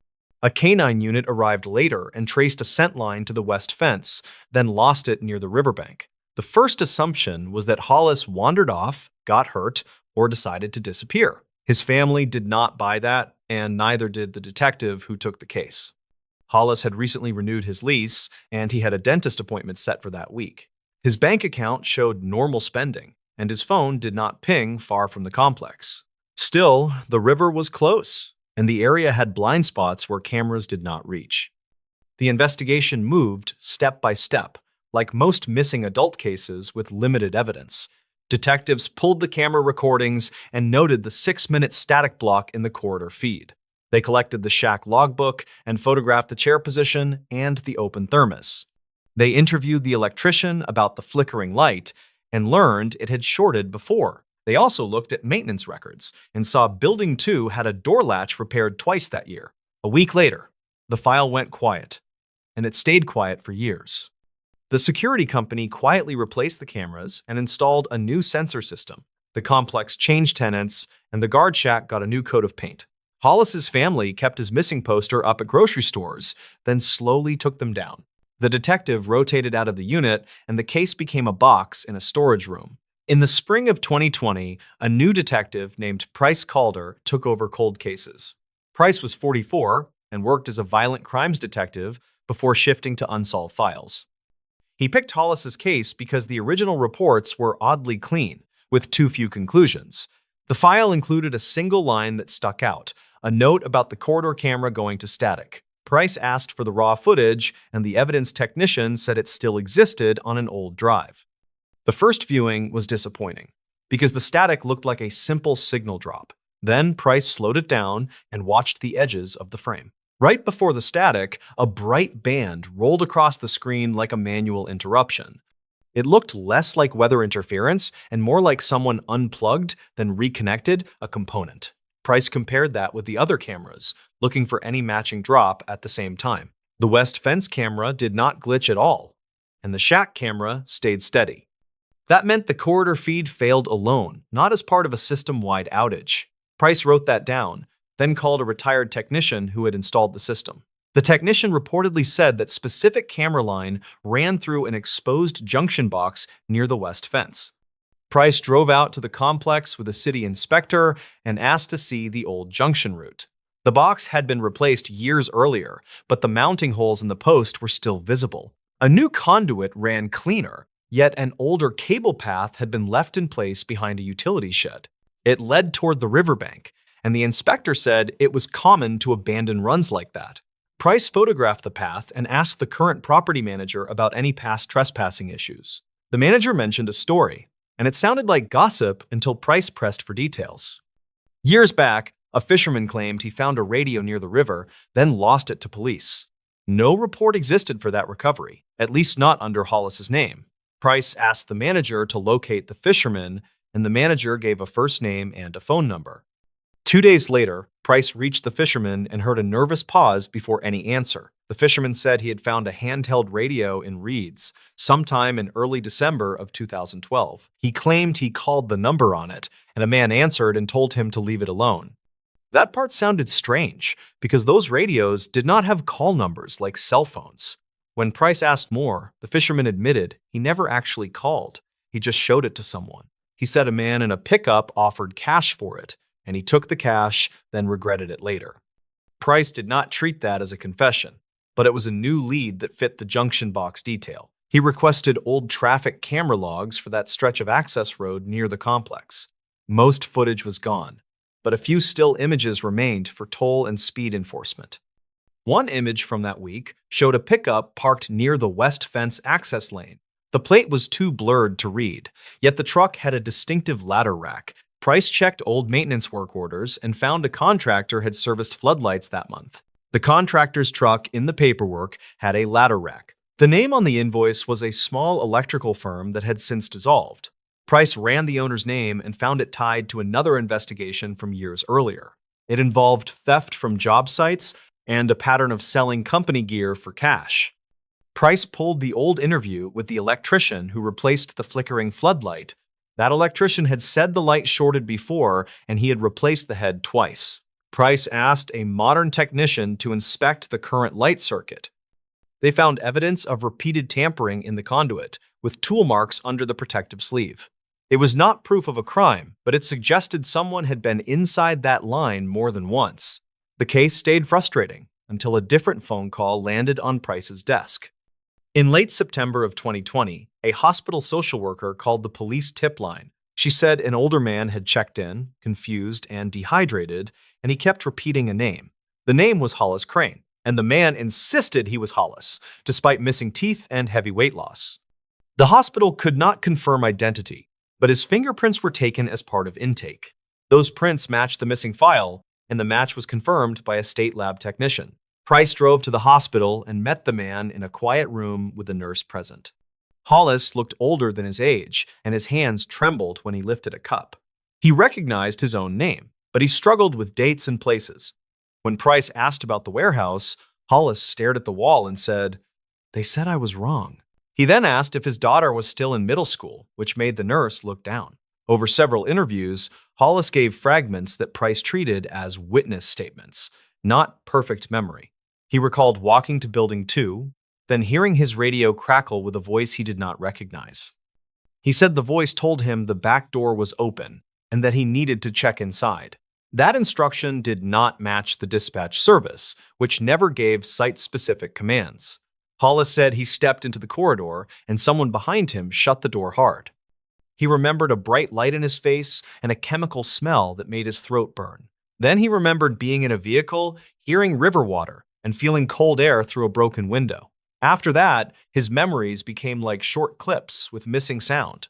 S1: A canine unit arrived later and traced a scent line to the west fence, then lost it near the riverbank. The first assumption was that Hollis wandered off, got hurt, or decided to disappear. His family did not buy that, and neither did the detective who took the case. Hollis had recently renewed his lease, and he had a dentist appointment set for that week. His bank account showed normal spending, and his phone did not ping far from the complex. Still, the river was close, and the area had blind spots where cameras did not reach. The investigation moved step by step, like most missing adult cases with limited evidence. Detectives pulled the camera recordings and noted the 6-minute static block in the corridor feed. They collected the shack logbook and photographed the chair position and the open thermos. They interviewed the electrician about the flickering light and learned it had shorted before. They also looked at maintenance records and saw Building 2 had a door latch repaired twice that year. A week later, the file went quiet, and it stayed quiet for years. The security company quietly replaced the cameras and installed a new sensor system. The complex changed tenants, and the guard shack got a new coat of paint. Hollis's family kept his missing poster up at grocery stores, then slowly took them down. The detective rotated out of the unit, and the case became a box in a storage room. In the spring of 2020, a new detective named Price Calder took over cold cases. Price was 44 and worked as a violent crimes detective before shifting to unsolved files. He picked Hollis's case because the original reports were oddly clean, with too few conclusions. The file included a single line that stuck out, a note about the corridor camera going to static. Price asked for the raw footage, and the evidence technician said it still existed on an old drive. The first viewing was disappointing, because the static looked like a simple signal drop. Then Price slowed it down and watched the edges of the frame. Right before the static, a bright band rolled across the screen like a manual interruption. It looked less like weather interference and more like someone unplugged then reconnected a component. Price compared that with the other cameras, looking for any matching drop at the same time. The west fence camera did not glitch at all, and the shack camera stayed steady. That meant the corridor feed failed alone, not as part of a system-wide outage. Price wrote that down, then called a retired technician who had installed the system. The technician reportedly said that specific camera line ran through an exposed junction box near the west fence. Price drove out to the complex with a city inspector and asked to see the old junction route. The box had been replaced years earlier, but the mounting holes in the post were still visible. A new conduit ran cleaner, yet an older cable path had been left in place behind a utility shed. It led toward the riverbank, and the inspector said it was common to abandon runs like that. Price photographed the path and asked the current property manager about any past trespassing issues. The manager mentioned a story, and it sounded like gossip until Price pressed for details. Years back, a fisherman claimed he found a radio near the river, then lost it to police. No report existed for that recovery, at least not under Hollis's name. Price asked the manager to locate the fisherman, and the manager gave a first name and a phone number. 2 days later, Price reached the fisherman and heard a nervous pause before any answer. The fisherman said he had found a handheld radio in Reeds sometime in early December of 2012. He claimed he called the number on it, and a man answered and told him to leave it alone. That part sounded strange, because those radios did not have call numbers like cell phones. When Price asked more, the fisherman admitted he never actually called. He just showed it to someone. He said a man in a pickup offered cash for it, and he took the cash, then regretted it later. Price did not treat that as a confession, but it was a new lead that fit the junction box detail. He requested old traffic camera logs for that stretch of access road near the complex. Most footage was gone, but a few still images remained for toll and speed enforcement. One image from that week showed a pickup parked near the west fence access lane. The plate was too blurred to read, yet the truck had a distinctive ladder rack. Price checked old maintenance work orders and found a contractor had serviced floodlights that month. The contractor's truck in the paperwork had a ladder rack. The name on the invoice was a small electrical firm that had since dissolved. Price ran the owner's name and found it tied to another investigation from years earlier. It involved theft from job sites and a pattern of selling company gear for cash. Price pulled the old interview with the electrician who replaced the flickering floodlight. That electrician had said the light shorted before, and he had replaced the head twice. Price asked a modern technician to inspect the current light circuit. They found evidence of repeated tampering in the conduit, with tool marks under the protective sleeve. It was not proof of a crime, but it suggested someone had been inside that line more than once. The case stayed frustrating until a different phone call landed on Price's desk. In late September of 2020, a hospital social worker called the police tip line. She said an older man had checked in, confused and dehydrated, and he kept repeating a name. The name was Hollis Crane, and the man insisted he was Hollis, despite missing teeth and heavy weight loss. The hospital could not confirm identity, but his fingerprints were taken as part of intake. Those prints matched the missing file, and the match was confirmed by a state lab technician. Price drove to the hospital and met the man in a quiet room with a nurse present. Hollis looked older than his age, and his hands trembled when he lifted a cup. He recognized his own name, but he struggled with dates and places. When Price asked about the warehouse, Hollis stared at the wall and said, "They said I was wrong." He then asked if his daughter was still in middle school, which made the nurse look down. Over several interviews, Hollis gave fragments that Price treated as witness statements, not perfect memory. He recalled walking to Building 2, then hearing his radio crackle with a voice he did not recognize. He said the voice told him the back door was open and that he needed to check inside. That instruction did not match the dispatch service, which never gave site-specific commands. Hollis said he stepped into the corridor and someone behind him shut the door hard. He remembered a bright light in his face and a chemical smell that made his throat burn. Then he remembered being in a vehicle, hearing river water, and feeling cold air through a broken window. After that, his memories became like short clips with missing sound.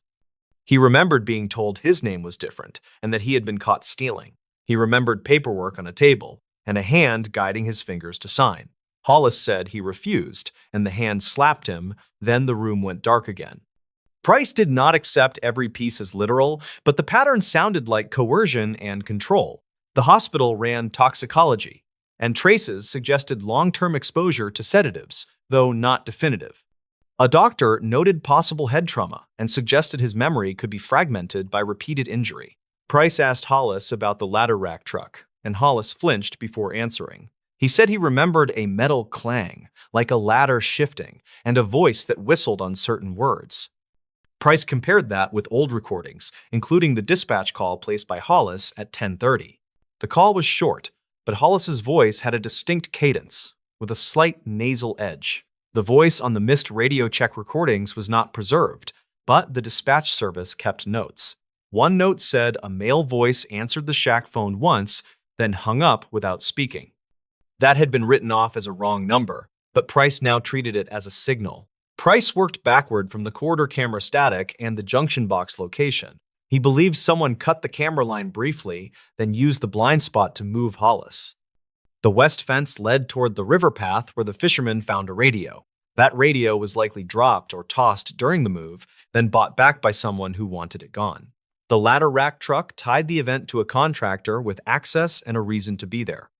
S1: He remembered being told his name was different and that he had been caught stealing. He remembered paperwork on a table and a hand guiding his fingers to sign. Hollis said he refused, and the hand slapped him, then the room went dark again. Price did not accept every piece as literal, but the pattern sounded like coercion and control. The hospital ran toxicology, and traces suggested long-term exposure to sedatives, though not definitive. A doctor noted possible head trauma and suggested his memory could be fragmented by repeated injury. Price asked Hollis about the ladder rack truck, and Hollis flinched before answering. He said he remembered a metal clang, like a ladder shifting, and a voice that whistled on certain words. Price compared that with old recordings, including the dispatch call placed by Hollis at 10:30. The call was short, but Hollis's voice had a distinct cadence, with a slight nasal edge. The voice on the missed radio check recordings was not preserved, but the dispatch service kept notes. One note said a male voice answered the shack phone once, then hung up without speaking. That had been written off as a wrong number, but Price now treated it as a signal. Price worked backward from the corridor camera static and the junction box location. He believed someone cut the camera line briefly, then used the blind spot to move Hollis. The west fence led toward the river path where the fisherman found a radio. That radio was likely dropped or tossed during the move, then bought back by someone who wanted it gone. The ladder rack truck tied the event to a contractor with access and a reason to be there.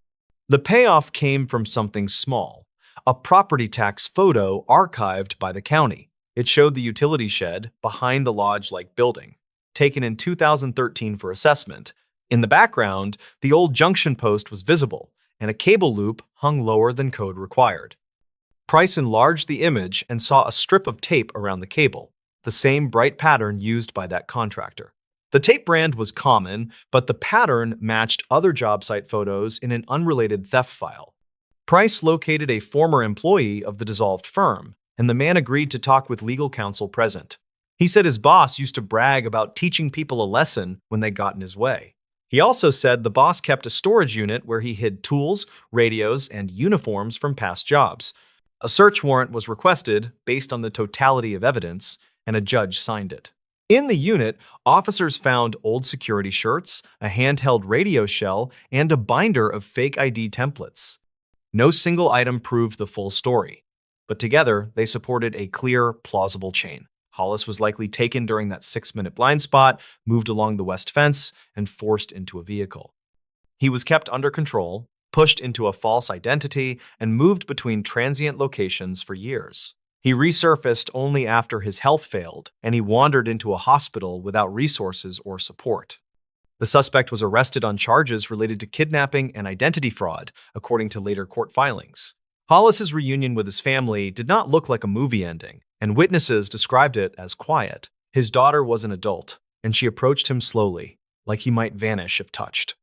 S1: The payoff came from something small, a property tax photo archived by the county. It showed the utility shed behind the lodge-like building, taken in 2013 for assessment. In the background, the old junction post was visible, and a cable loop hung lower than code required. Price enlarged the image and saw a strip of tape around the cable, the same bright pattern used by that contractor. The tape brand was common, but the pattern matched other job site photos in an unrelated theft file. Price located a former employee of the dissolved firm, and the man agreed to talk with legal counsel present. He said his boss used to brag about teaching people a lesson when they got in his way. He also said the boss kept a storage unit where he hid tools, radios, and uniforms from past jobs. A search warrant was requested based on the totality of evidence, and a judge signed it. In the unit, officers found old security shirts, a handheld radio shell, and a binder of fake ID templates. No single item proved the full story, but together they supported a clear, plausible chain. Hollis was likely taken during that 6-minute blind spot, moved along the west fence, and forced into a vehicle. He was kept under control, pushed into a false identity, and moved between transient locations for years. He resurfaced only after his health failed, and he wandered into a hospital without resources or support. The suspect was arrested on charges related to kidnapping and identity fraud, according to later court filings. Hollis's reunion with his family did not look like a movie ending, and witnesses described it as quiet. His daughter was an adult, and she approached him slowly, like he might vanish if touched.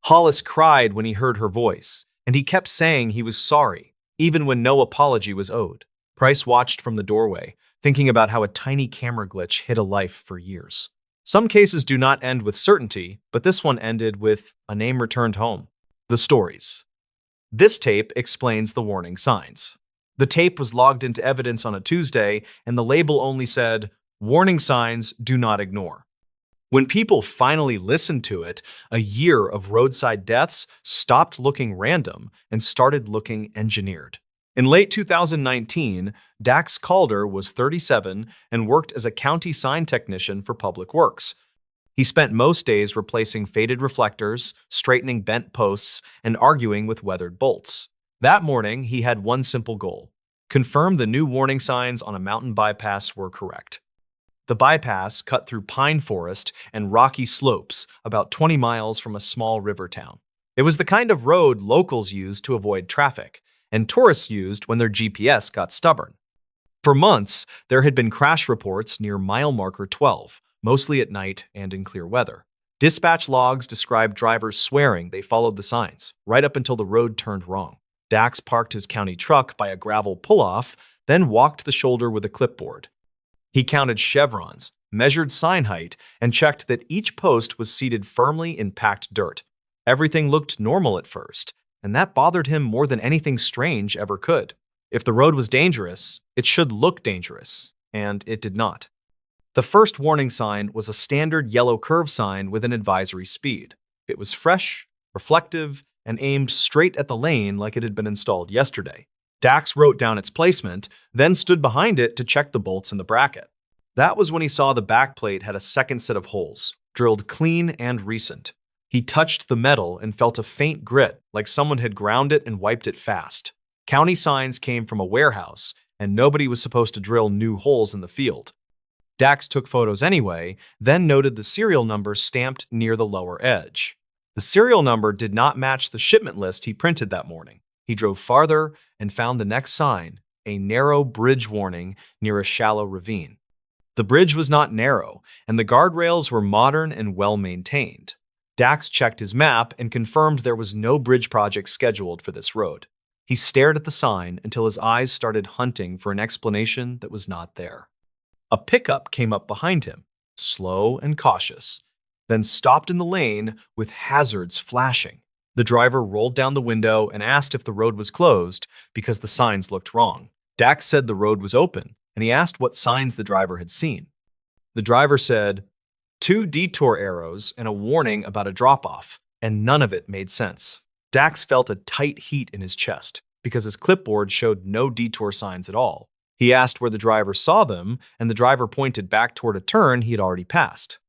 S1: Hollis cried when he heard her voice, and he kept saying he was sorry, even when no apology was owed. Price watched from the doorway, thinking about how a tiny camera glitch hid a life for years. Some cases do not end with certainty, but this one ended with a name returned home. The stories. This tape explains the warning signs. The tape was logged into evidence on a Tuesday, and the label only said, "Warning signs, do not ignore." When people finally listened to it, a year of roadside deaths stopped looking random and started looking engineered. In late 2019, Dax Calder was 37 and worked as a county sign technician for Public Works. He spent most days replacing faded reflectors, straightening bent posts, and arguing with weathered bolts. That morning, he had one simple goal: confirm the new warning signs on a mountain bypass were correct. The bypass cut through pine forest and rocky slopes about 20 miles from a small river town. It was the kind of road locals used to avoid traffic, and tourists used when their GPS got stubborn. For months, there had been crash reports near mile marker 12, mostly at night and in clear weather. Dispatch logs described drivers swearing they followed the signs, right up until the road turned wrong. Dax parked his county truck by a gravel pull-off, then walked the shoulder with a clipboard. He counted chevrons, measured sign height, and checked that each post was seated firmly in packed dirt. Everything looked normal at first, and that bothered him more than anything strange ever could. If the road was dangerous, it should look dangerous, and it did not. The first warning sign was a standard yellow curve sign with an advisory speed. It was fresh, reflective, and aimed straight at the lane like it had been installed yesterday. Dax wrote down its placement, then stood behind it to check the bolts in the bracket. That was when he saw the backplate had a second set of holes, drilled clean and recent. He touched the metal and felt a faint grit, like someone had ground it and wiped it fast. County signs came from a warehouse, and nobody was supposed to drill new holes in the field. Dax took photos anyway, then noted the serial number stamped near the lower edge. The serial number did not match the shipment list he printed that morning. He drove farther and found the next sign, a narrow bridge warning near a shallow ravine. The bridge was not narrow, and the guardrails were modern and well-maintained. Dax checked his map and confirmed there was no bridge project scheduled for this road. He stared at the sign until his eyes started hunting for an explanation that was not there. A pickup came up behind him, slow and cautious, then stopped in the lane with hazards flashing. The driver rolled down the window and asked if the road was closed because the signs looked wrong. Dax said the road was open, and he asked what signs the driver had seen. The driver said, 2 detour arrows and a warning about a drop-off, and none of it made sense. Dax felt a tight heat in his chest because his clipboard showed no detour signs at all. He asked where the driver saw them, and the driver pointed back toward a turn he had already passed.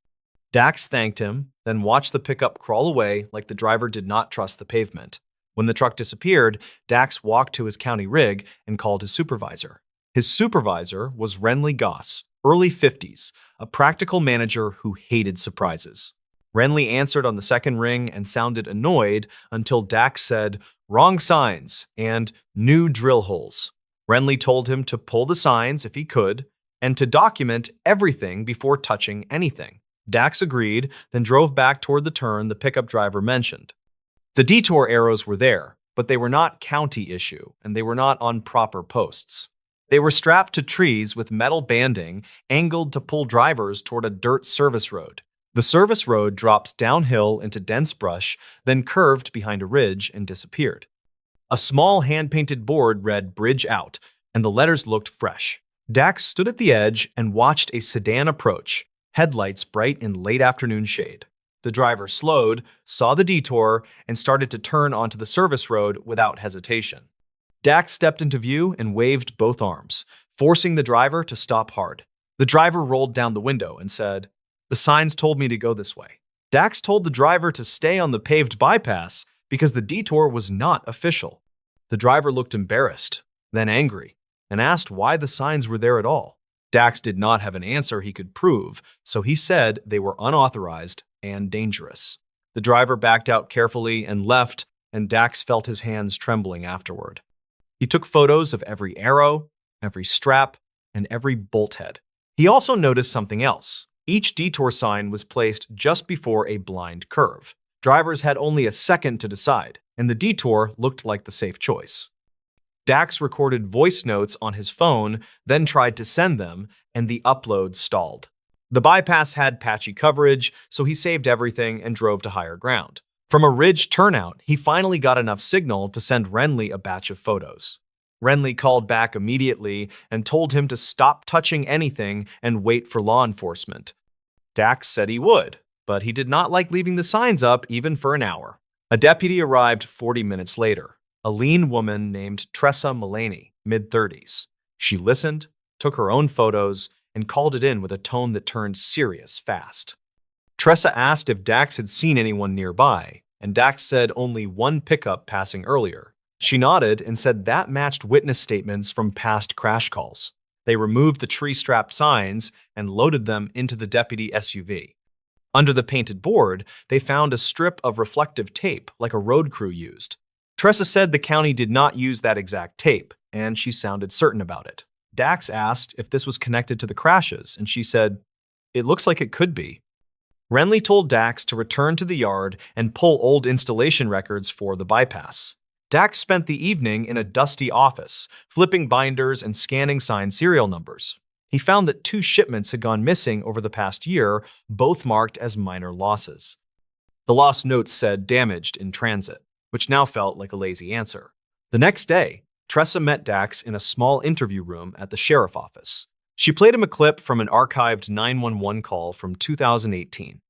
S1: Dax thanked him, then watched the pickup crawl away like the driver did not trust the pavement. When the truck disappeared, Dax walked to his county rig and called his supervisor. His supervisor was Renly Goss, early 50s, a practical manager who hated surprises. Renly answered on the second ring and sounded annoyed until Dax said, "Wrong signs," and "new drill holes." Renly told him to pull the signs if he could, and to document everything before touching anything. Dax agreed, then drove back toward the turn the pickup driver mentioned. The detour arrows were there, but they were not county issue, and they were not on proper posts. They were strapped to trees with metal banding angled to pull drivers toward a dirt service road. The service road dropped downhill into dense brush, then curved behind a ridge and disappeared. A small hand-painted board read "Bridge Out," and the letters looked fresh. Dax stood at the edge and watched a sedan approach, headlights bright in late afternoon shade. The driver slowed, saw the detour, and started to turn onto the service road without hesitation. Dax stepped into view and waved both arms, forcing the driver to stop hard. The driver rolled down the window and said, "The signs told me to go this way." Dax told the driver to stay on the paved bypass because the detour was not official. The driver looked embarrassed, then angry, and asked why the signs were there at all. Dax did not have an answer he could prove, so he said they were unauthorized and dangerous. The driver backed out carefully and left, and Dax felt his hands trembling afterward. He took photos of every arrow, every strap, and every bolt head. He also noticed something else. Each detour sign was placed just before a blind curve. Drivers had only a second to decide, and the detour looked like the safe choice. Dax recorded voice notes on his phone, then tried to send them, and the upload stalled. The bypass had patchy coverage, so he saved everything and drove to higher ground. From a ridge turnout, he finally got enough signal to send Renly a batch of photos. Renly called back immediately and told him to stop touching anything and wait for law enforcement. Dax said he would, but he did not like leaving the signs up even for an hour. A deputy arrived 40 minutes later, a lean woman named Tressa Mullaney, mid-30s. She listened, took her own photos, and called it in with a tone that turned serious fast. Tressa asked if Dax had seen anyone nearby, and Dax said only one pickup passing earlier. She nodded and said that matched witness statements from past crash calls. They removed the tree-strapped signs and loaded them into the deputy SUV. Under the painted board, they found a strip of reflective tape like a road crew used. Tressa said the county did not use that exact tape, and she sounded certain about it. Dax asked if this was connected to the crashes, and she said, "It looks like it could be." Renly told Dax to return to the yard and pull old installation records for the bypass. Dax spent the evening in a dusty office, flipping binders and scanning sign serial numbers. He found that 2 shipments had gone missing over the past year, both marked as minor losses. The lost notes said damaged in transit, which now felt like a lazy answer. The next day, Tressa met Dax in a small interview room at the sheriff office. She played him a clip from an archived 911 call from 2018.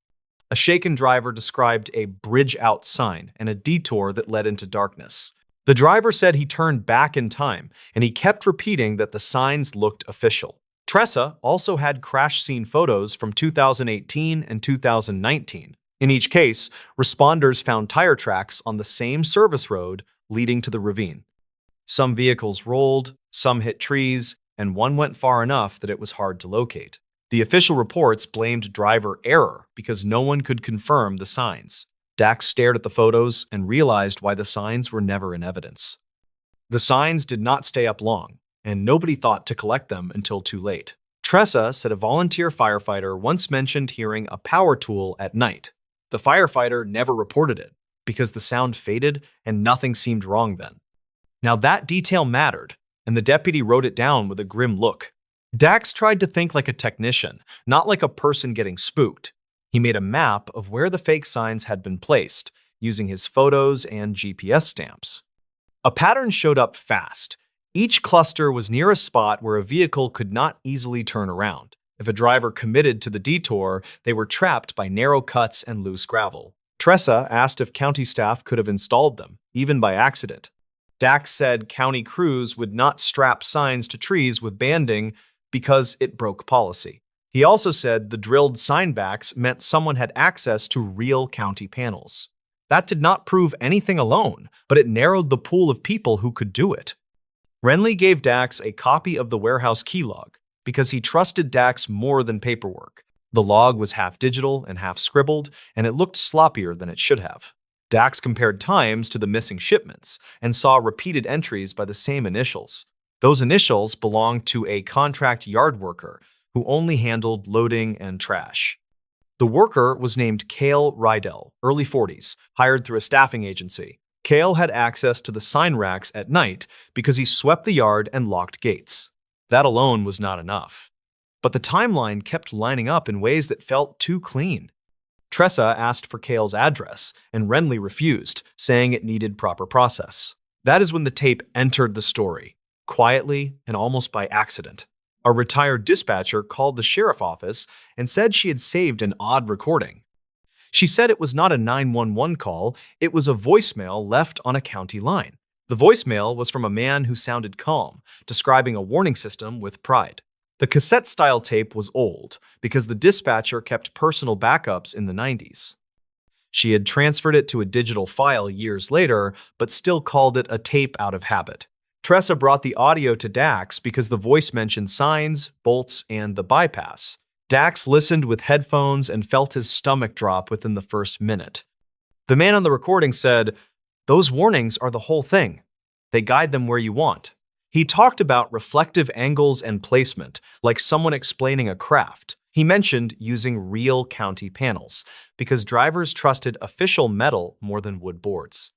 S1: A shaken driver described a bridge out sign and a detour that led into darkness. The driver said he turned back in time, and he kept repeating that the signs looked official. Tressa also had crash scene photos from 2018 and 2019. In each case, responders found tire tracks on the same service road leading to the ravine. Some vehicles rolled, some hit trees, and one went far enough that it was hard to locate. The official reports blamed driver error because no one could confirm the signs. Dax stared at the photos and realized why the signs were never in evidence. The signs did not stay up long, and nobody thought to collect them until too late. Tressa said a volunteer firefighter once mentioned hearing a power tool at night. The firefighter never reported it because the sound faded and nothing seemed wrong then. Now that detail mattered, and the deputy wrote it down with a grim look. Dax tried to think like a technician, not like a person getting spooked. He made a map of where the fake signs had been placed, using his photos and GPS stamps. A pattern showed up fast. Each cluster was near a spot where a vehicle could not easily turn around. If a driver committed to the detour, they were trapped by narrow cuts and loose gravel. Tressa asked if county staff could have installed them, even by accident. Dax said county crews would not strap signs to trees with banding because it broke policy. He also said the drilled sign backs meant someone had access to real county panels. That did not prove anything alone, but it narrowed the pool of people who could do it. Renly gave Dax a copy of the warehouse key log because he trusted Dax more than paperwork. The log was half digital and half scribbled, and it looked sloppier than it should have. Dax compared times to the missing shipments and saw repeated entries by the same initials. Those initials belonged to a contract yard worker who only handled loading and trash. The worker was named Cale Rydell, early 40s, hired through a staffing agency. Cale had access to the sign racks at night because he swept the yard and locked gates. That alone was not enough. But the timeline kept lining up in ways that felt too clean. Tressa asked for Cale's address, and Renly refused, saying it needed proper process. That is when the tape entered the story, quietly and almost by accident. A retired dispatcher called the sheriff office and said she had saved an odd recording. She said it was not a 911 call, it was a voicemail left on a county line. The voicemail was from a man who sounded calm, describing a warning system with pride. The cassette-style tape was old because the dispatcher kept personal backups in the 90s. She had transferred it to a digital file years later, but still called it a tape out of habit. Tressa brought the audio to Dax because the voice mentioned signs, bolts, and the bypass. Dax listened with headphones and felt his stomach drop within the first minute. The man on the recording said, "Those warnings are the whole thing. They guide them where you want." He talked about reflective angles and placement, like someone explaining a craft. He mentioned using real county panels, because drivers trusted official metal more than wood boards.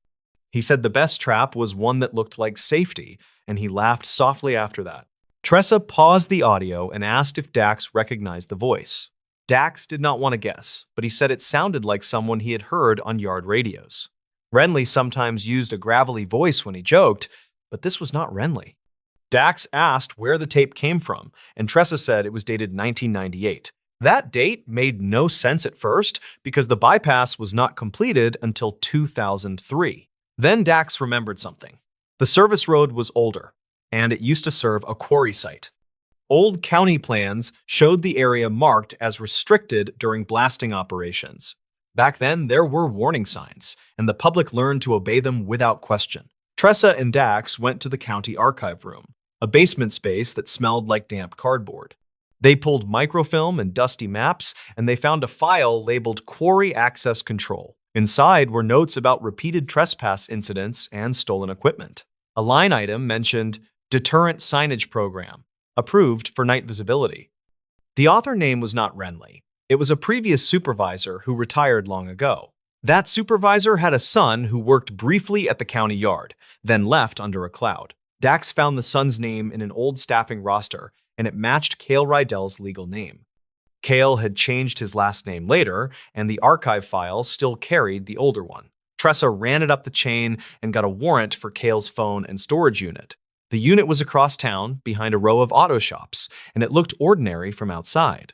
S1: He said the best trap was one that looked like safety, and he laughed softly after that. Tressa paused the audio and asked if Dax recognized the voice. Dax did not want to guess, but he said it sounded like someone he had heard on yard radios. Renly sometimes used a gravelly voice when he joked, but this was not Renly. Dax asked where the tape came from, and Tressa said it was dated 1998. That date made no sense at first because the bypass was not completed until 2003. Then Dax remembered something. The service road was older, and it used to serve a quarry site. Old county plans showed the area marked as restricted during blasting operations. Back then, there were warning signs, and the public learned to obey them without question. Tressa and Dax went to the county archive room, a basement space that smelled like damp cardboard. They pulled microfilm and dusty maps, and they found a file labeled Quarry Access Control. Inside were notes about repeated trespass incidents and stolen equipment. A line item mentioned Deterrent Signage Program, approved for night visibility. The author name was not Renly. It was a previous supervisor who retired long ago. That supervisor had a son who worked briefly at the county yard, then left under a cloud. Dax found the son's name in an old staffing roster, and it matched Cale Rydell's legal name. Cale had changed his last name later, and the archive file still carried the older one. Tressa ran it up the chain and got a warrant for Cale's phone and storage unit. The unit was across town, behind a row of auto shops, and it looked ordinary from outside.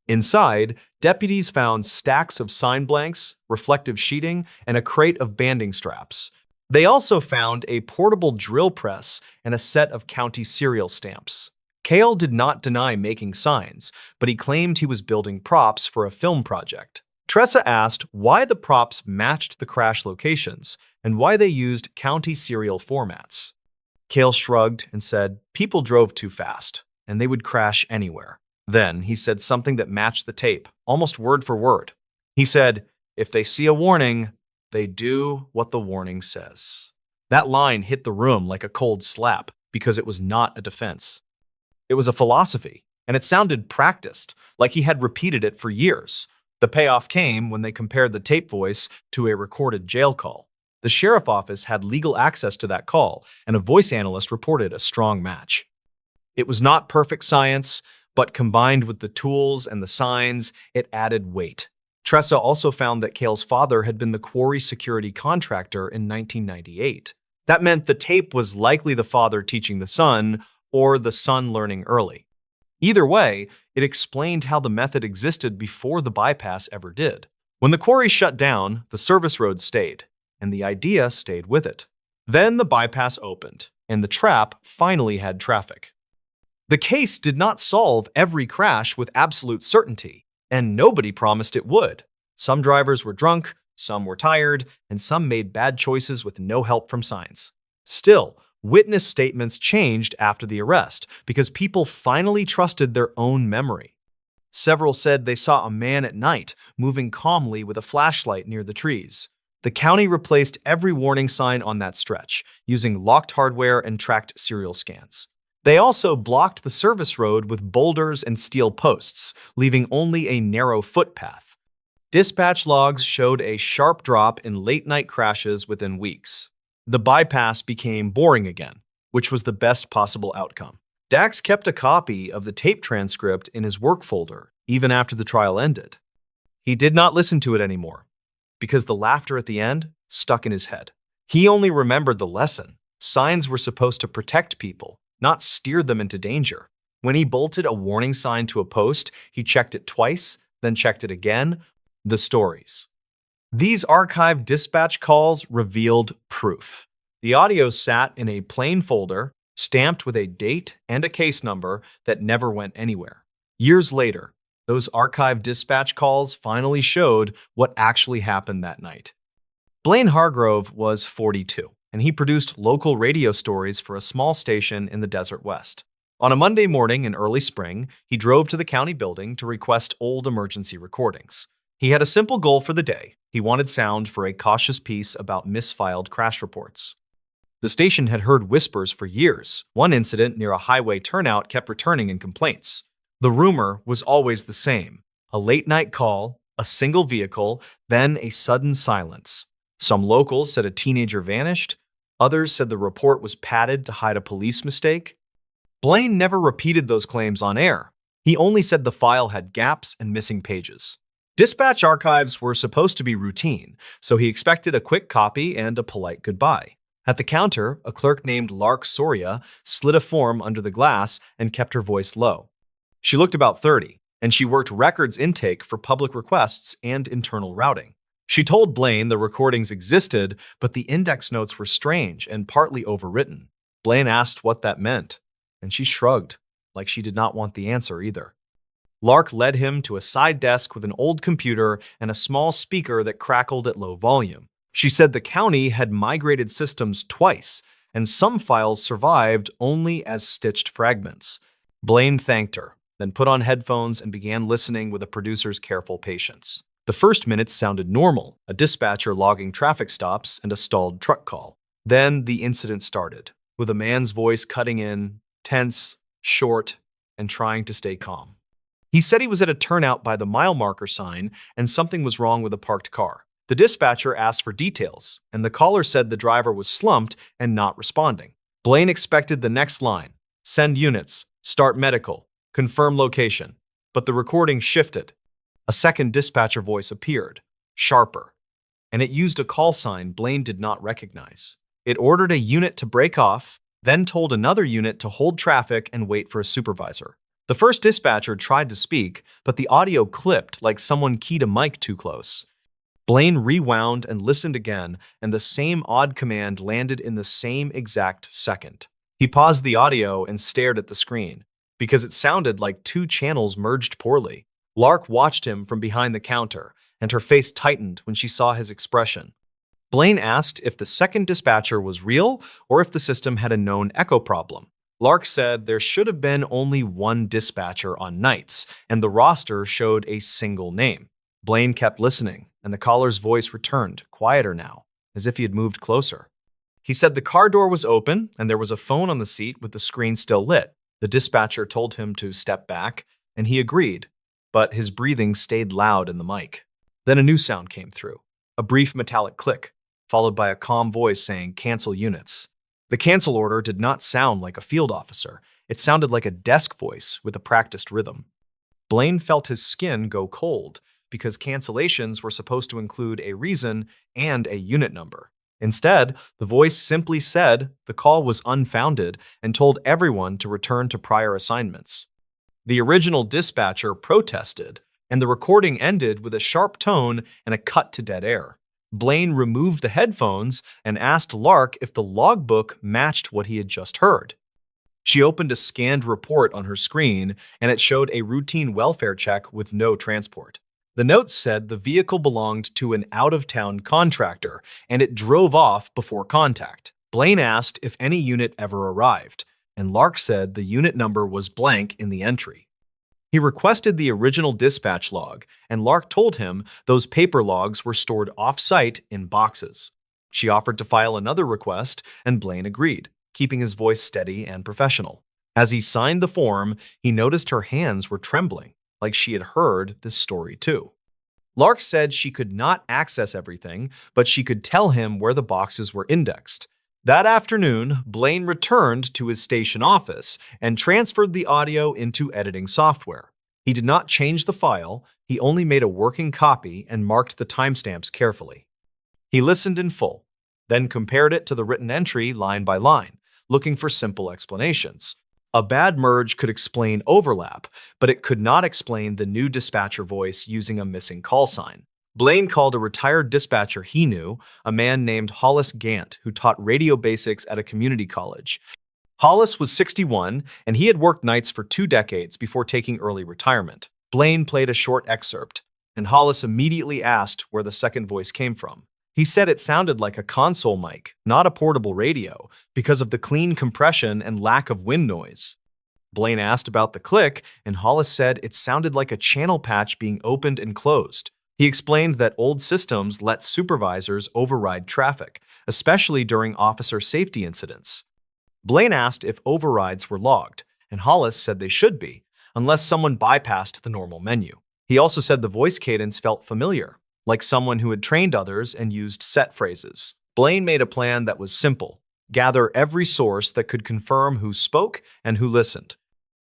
S1: Inside, deputies found stacks of sign blanks, reflective sheeting, and a crate of banding straps. They also found a portable drill press and a set of county serial stamps. Cale did not deny making signs, but he claimed he was building props for a film project. Tressa asked why the props matched the crash locations and why they used county serial formats. Cale shrugged and said people drove too fast, and they would crash anywhere. Then he said something that matched the tape, almost word for word. He said, "If they see a warning, they do what the warning says." That line hit the room like a cold slap because it was not a defense. It was a philosophy, and it sounded practiced, like he had repeated it for years. The payoff came when they compared the tape voice to a recorded jail call. The sheriff office had legal access to that call, and a voice analyst reported a strong match. It was not perfect science, but combined with the tools and the signs, it added weight. Tressa also found that Cale's father had been the quarry security contractor in 1998. That meant the tape was likely the father teaching the son, or the son learning early. Either way, it explained how the method existed before the bypass ever did. When the quarry shut down, the service road stayed, and the idea stayed with it. Then the bypass opened, and the trap finally had traffic. The case did not solve every crash with absolute certainty, and nobody promised it would. Some drivers were drunk, some were tired, and some made bad choices with no help from signs. Still, witness statements changed after the arrest because people finally trusted their own memory. Several said they saw a man at night moving calmly with a flashlight near the trees. The county replaced every warning sign on that stretch, using locked hardware and tracked serial scans. They also blocked the service road with boulders and steel posts, leaving only a narrow footpath. Dispatch logs showed a sharp drop in late-night crashes within weeks. The bypass became boring again, which was the best possible outcome. Dax kept a copy of the tape transcript in his work folder, even after the trial ended. He did not listen to it anymore, because the laughter at the end stuck in his head. He only remembered the lesson. Signs were supposed to protect people, not steer them into danger. When he bolted a warning sign to a post, he checked it twice, then checked it again. The stories. These archived dispatch calls revealed proof. The audio sat in a plain folder, stamped with a date and a case number that never went anywhere. Years later, those archived dispatch calls finally showed what actually happened that night. Blaine Hargrove was 42, and he produced local radio stories for a small station in the Desert West. On a Monday morning in early spring, he drove to the county building to request old emergency recordings. He had a simple goal for the day. He wanted sound for a cautious piece about misfiled crash reports. The station had heard whispers for years. One incident near a highway turnout kept returning in complaints. The rumor was always the same: a late-night call, a single vehicle, then a sudden silence. Some locals said a teenager vanished. Others said the report was padded to hide a police mistake. Blaine never repeated those claims on air. He only said the file had gaps and missing pages. Dispatch archives were supposed to be routine, so he expected a quick copy and a polite goodbye. At the counter, a clerk named Lark Soria slid a form under the glass and kept her voice low. She looked about 30, and she worked records intake for public requests and internal routing. She told Blaine the recordings existed, but the index notes were strange and partly overwritten. Blaine asked what that meant, and she shrugged, like she did not want the answer either. Lark led him to a side desk with an old computer and a small speaker that crackled at low volume. She said the county had migrated systems twice, and some files survived only as stitched fragments. Blaine thanked her, then put on headphones and began listening with a producer's careful patience. The first minutes sounded normal, a dispatcher logging traffic stops and a stalled truck call. Then the incident started, with a man's voice cutting in, tense, short, and trying to stay calm. He said he was at a turnout by the mile marker sign and something was wrong with a parked car. The dispatcher asked for details, and the caller said the driver was slumped and not responding. Blaine expected the next line: send units, start medical, confirm location. But the recording shifted. A second dispatcher voice appeared, sharper, and it used a call sign Blaine did not recognize. It ordered a unit to break off, then told another unit to hold traffic and wait for a supervisor. The first dispatcher tried to speak, but the audio clipped like someone keyed a mic too close. Blaine rewound and listened again, and the same odd command landed in the same exact second. He paused the audio and stared at the screen. because it sounded like two channels merged poorly. Lark watched him from behind the counter, and her face tightened when she saw his expression. Blaine asked if the second dispatcher was real or if the system had a known echo problem. Lark said there should have been only one dispatcher on nights, and the roster showed a single name. Blaine kept listening, and the caller's voice returned, quieter now, as if he had moved closer. He said the car door was open, and there was a phone on the seat with the screen still lit. The dispatcher told him to step back, and he agreed, but his breathing stayed loud in the mic. Then a new sound came through, a brief metallic click, followed by a calm voice saying, "Cancel units." The cancel order did not sound like a field officer. It sounded like a desk voice with a practiced rhythm. Blaine felt his skin go cold because cancellations were supposed to include a reason and a unit number. Instead, the voice simply said the call was unfounded and told everyone to return to prior assignments. The original dispatcher protested, and the recording ended with a sharp tone and a cut to dead air. Blaine removed the headphones and asked Lark if the logbook matched what he had just heard. She opened a scanned report on her screen, and it showed a routine welfare check with no transport. The notes said the vehicle belonged to an out-of-town contractor, and it drove off before contact. Blaine asked if any unit ever arrived, and Lark said the unit number was blank in the entry. He requested the original dispatch log, and Lark told him those paper logs were stored off-site in boxes. She offered to file another request, and Blaine agreed, keeping his voice steady and professional. As he signed the form, he noticed her hands were trembling, like she had heard this story too. Lark said she could not access everything, but she could tell him where the boxes were indexed. That afternoon, Blaine returned to his station office and transferred the audio into editing software. He did not change the file, he only made a working copy and marked the timestamps carefully. He listened in full, then compared it to the written entry line by line, looking for simple explanations. A bad merge could explain overlap, but it could not explain the new dispatcher voice using a missing call sign. Blaine called a retired dispatcher he knew, a man named Hollis Gant, who taught radio basics at a community college. Hollis was 61, and he had worked nights for 2 decades before taking early retirement. Blaine played a short excerpt, and Hollis immediately asked where the second voice came from. He said it sounded like a console mic, not a portable radio, because of the clean compression and lack of wind noise. Blaine asked about the click, and Hollis said it sounded like a channel patch being opened and closed. He explained that old systems let supervisors override traffic, especially during officer safety incidents. Blaine asked if overrides were logged, and Hollis said they should be, unless someone bypassed the normal menu. He also said the voice cadence felt familiar, like someone who had trained others and used set phrases. Blaine made a plan that was simple: gather every source that could confirm who spoke and who listened.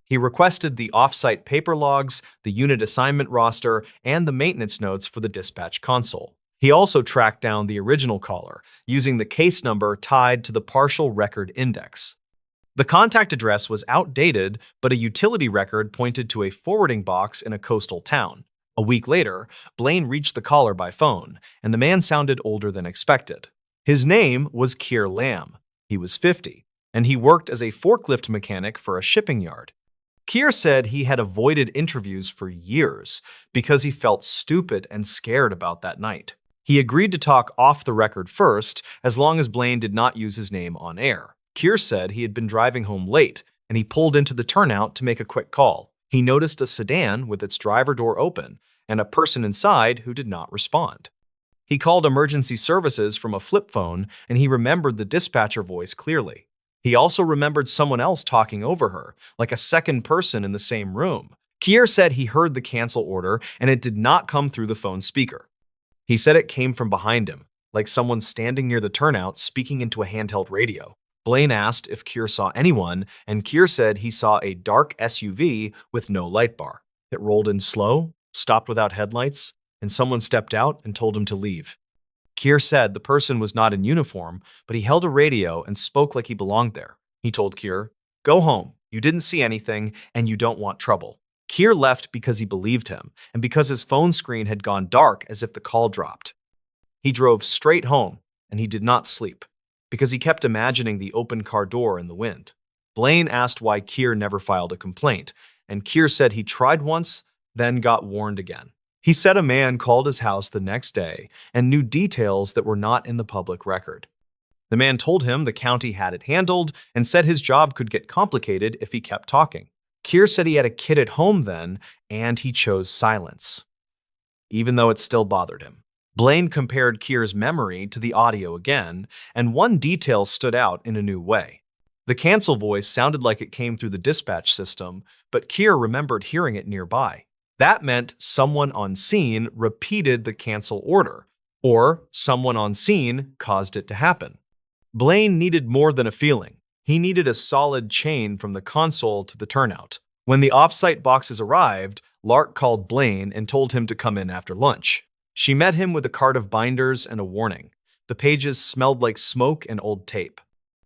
S1: He requested the off-site paper logs, the unit assignment roster, and the maintenance notes for the dispatch console. He also tracked down the original caller, using the case number tied to the partial record index. The contact address was outdated, but a utility record pointed to a forwarding box in a coastal town. A week later, Blaine reached the caller by phone, and the man sounded older than expected. His name was Keir Lamb. He was 50, and he worked as a forklift mechanic for a shipping yard. Keir said he had avoided interviews for years because he felt stupid and scared about that night. He agreed to talk off the record first, as long as Blaine did not use his name on air. Keir said he had been driving home late, and he pulled into the turnout to make a quick call. He noticed a sedan with its driver door open and a person inside who did not respond. He called emergency services from a flip phone, and he remembered the dispatcher voice clearly. He also remembered someone else talking over her, like a second person in the same room. Keir said he heard the cancel order, and it did not come through the phone speaker. He said it came from behind him, like someone standing near the turnout speaking into a handheld radio. Blaine asked if Keir saw anyone, and Keir said he saw a dark SUV with no light bar. It rolled in slow, stopped without headlights, and someone stepped out and told him to leave. Keir said the person was not in uniform, but he held a radio and spoke like he belonged there. He told Keir, "Go home. You didn't see anything, and you don't want trouble." Keir left because he believed him, and because his phone screen had gone dark as if the call dropped. He drove straight home, and he did not sleep, because he kept imagining the open car door in the wind. Blaine asked why Keir never filed a complaint, and Keir said he tried once, then got warned again. He said a man called his house the next day and knew details that were not in the public record. The man told him the county had it handled and said his job could get complicated if he kept talking. Keir said he had a kid at home then, and he chose silence, even though it still bothered him. Blaine compared Keir's memory to the audio again, and one detail stood out in a new way. The cancel voice sounded like it came through the dispatch system, but Keir remembered hearing it nearby. That meant someone on scene repeated the cancel order, or someone on scene caused it to happen. Blaine needed more than a feeling. He needed a solid chain from the console to the turnout. When the off-site boxes arrived, Lark called Blaine and told him to come in after lunch. She met him with a cart of binders and a warning. The pages smelled like smoke and old tape.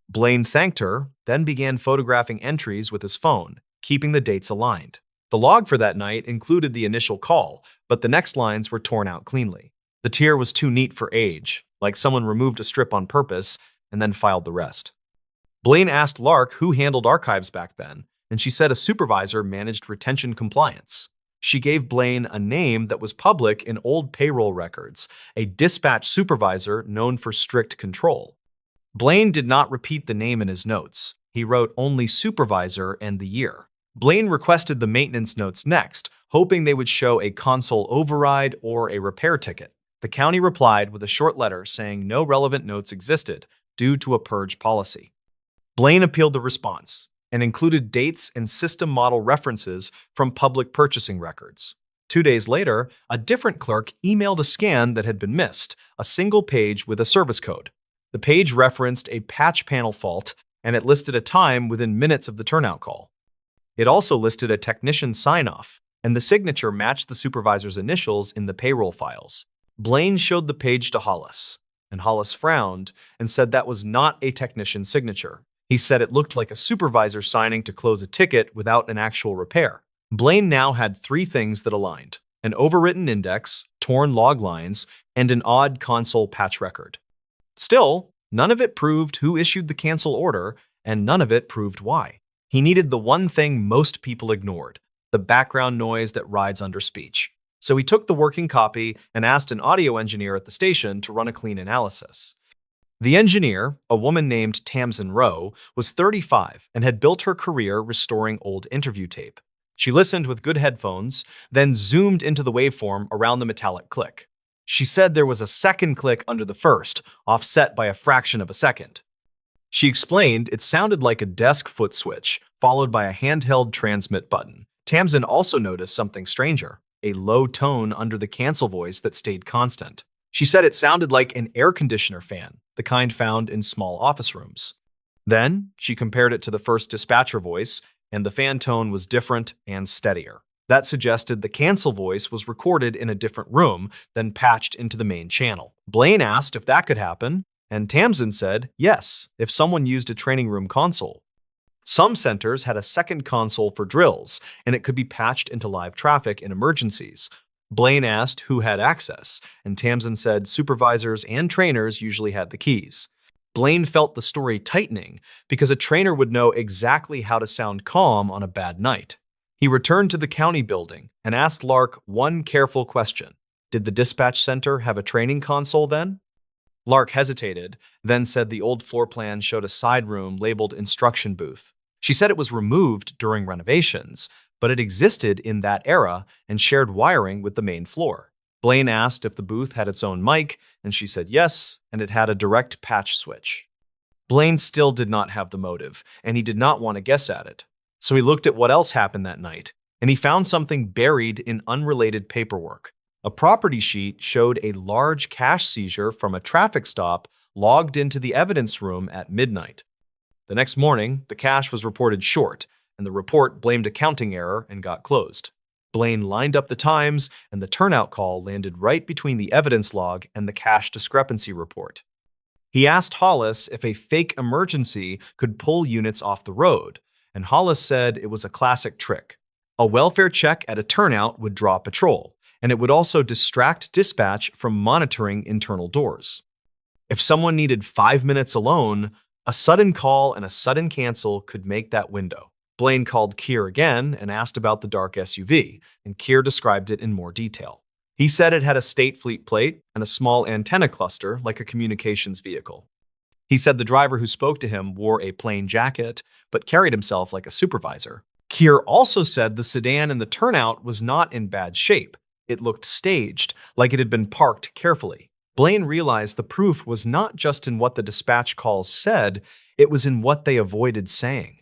S1: Blaine thanked her, then began photographing entries with his phone, keeping the dates aligned. The log for that night included the initial call, but the next lines were torn out cleanly. The tier was too neat for age, like someone removed a strip on purpose and then filed the rest. Blaine asked Lark who handled archives back then, and she said a supervisor managed retention compliance. She gave Blaine a name that was public in old payroll records, a dispatch supervisor known for strict control. Blaine did not repeat the name in his notes. He wrote only supervisor and the year. Blaine requested the maintenance notes next, hoping they would show a console override or a repair ticket. The county replied with a short letter saying no relevant notes existed due to a purge policy. Blaine appealed the response and included dates and system model references from public purchasing records. 2 days later, a different clerk emailed a scan that had been missed, a single page with a service code. The page referenced a patch panel fault, and it listed a time within minutes of the turnout call. It also listed a technician sign-off, and the signature matched the supervisor's initials in the payroll files. Blaine showed the page to Hollis, and Hollis frowned and said that was not a technician's signature. He said it looked like a supervisor signing to close a ticket without an actual repair. Blaine now had 3 things that aligned: an overwritten index, torn log lines, and an odd console patch record. Still, none of it proved who issued the cancel order, and none of it proved why. He needed the one thing most people ignored: the background noise that rides under speech. So he took the working copy and asked an audio engineer at the station to run a clean analysis. The engineer, a woman named Tamsin Rowe, was 35 and had built her career restoring old interview tape. She listened with good headphones, then zoomed into the waveform around the metallic click. She said there was a second click under the first, offset by a fraction of a second. She explained it sounded like a desk foot switch, followed by a handheld transmit button. Tamsin also noticed something stranger: a low tone under the cancel voice that stayed constant. She said it sounded like an air conditioner fan, the kind found in small office rooms. Then, she compared it to the first dispatcher voice, and the fan tone was different and steadier. That suggested the cancel voice was recorded in a different room, then patched into the main channel. Blaine asked if that could happen, and Tamsin said yes, if someone used a training room console. Some centers had a second console for drills, and it could be patched into live traffic in emergencies. Blaine asked who had access, and Tamsin said supervisors and trainers usually had the keys. Blaine felt the story tightening because a trainer would know exactly how to sound calm on a bad night. He returned to the county building and asked Lark one careful question: did the dispatch center have a training console then? Lark hesitated, then said the old floor plan showed a side room labeled instruction booth. She said it was removed during renovations, but it existed in that era and shared wiring with the main floor. Blaine asked if the booth had its own mic, and she said yes, and it had a direct patch switch. Blaine still did not have the motive, and he did not want to guess at it. So he looked at what else happened that night, and he found something buried in unrelated paperwork. A property sheet showed a large cash seizure from a traffic stop logged into the evidence room at midnight. The next morning, the cash was reported short, and the report blamed a counting error and got closed. Blaine lined up the times, and the turnout call landed right between the evidence log and the cash discrepancy report. He asked Hollis if a fake emergency could pull units off the road, and Hollis said it was a classic trick. A welfare check at a turnout would draw patrol, and it would also distract dispatch from monitoring internal doors. If someone needed 5 minutes alone, A sudden call and a sudden cancel could make that window. Blaine called Keir again and asked about the dark SUV, and Keir described it in more detail. He said it had a State Fleet plate and a small antenna cluster like a communications vehicle. He said the driver who spoke to him wore a plain jacket, but carried himself like a supervisor. Keir also said the sedan in the turnout was not in bad shape. It looked staged, like it had been parked carefully. Blaine realized the proof was not just in what the dispatch calls said, it was in what they avoided saying.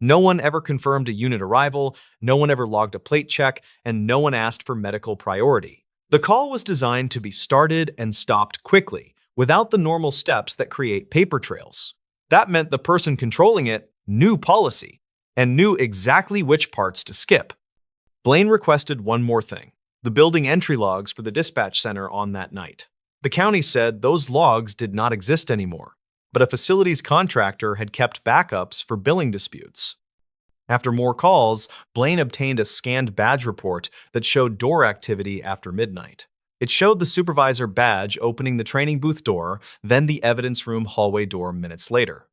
S1: No one ever confirmed a unit arrival, no one ever logged a plate check, and no one asked for medical priority. The call was designed to be started and stopped quickly, without the normal steps that create paper trails. That meant the person controlling it knew policy and knew exactly which parts to skip. Blaine requested one more thing: the building entry logs for the dispatch center on that night. The county said those logs did not exist anymore, but a facilities contractor had kept backups for billing disputes. After more calls, Blaine obtained a scanned badge report that showed door activity after midnight. It showed the supervisor badge opening the training booth door, then the evidence room hallway door minutes later.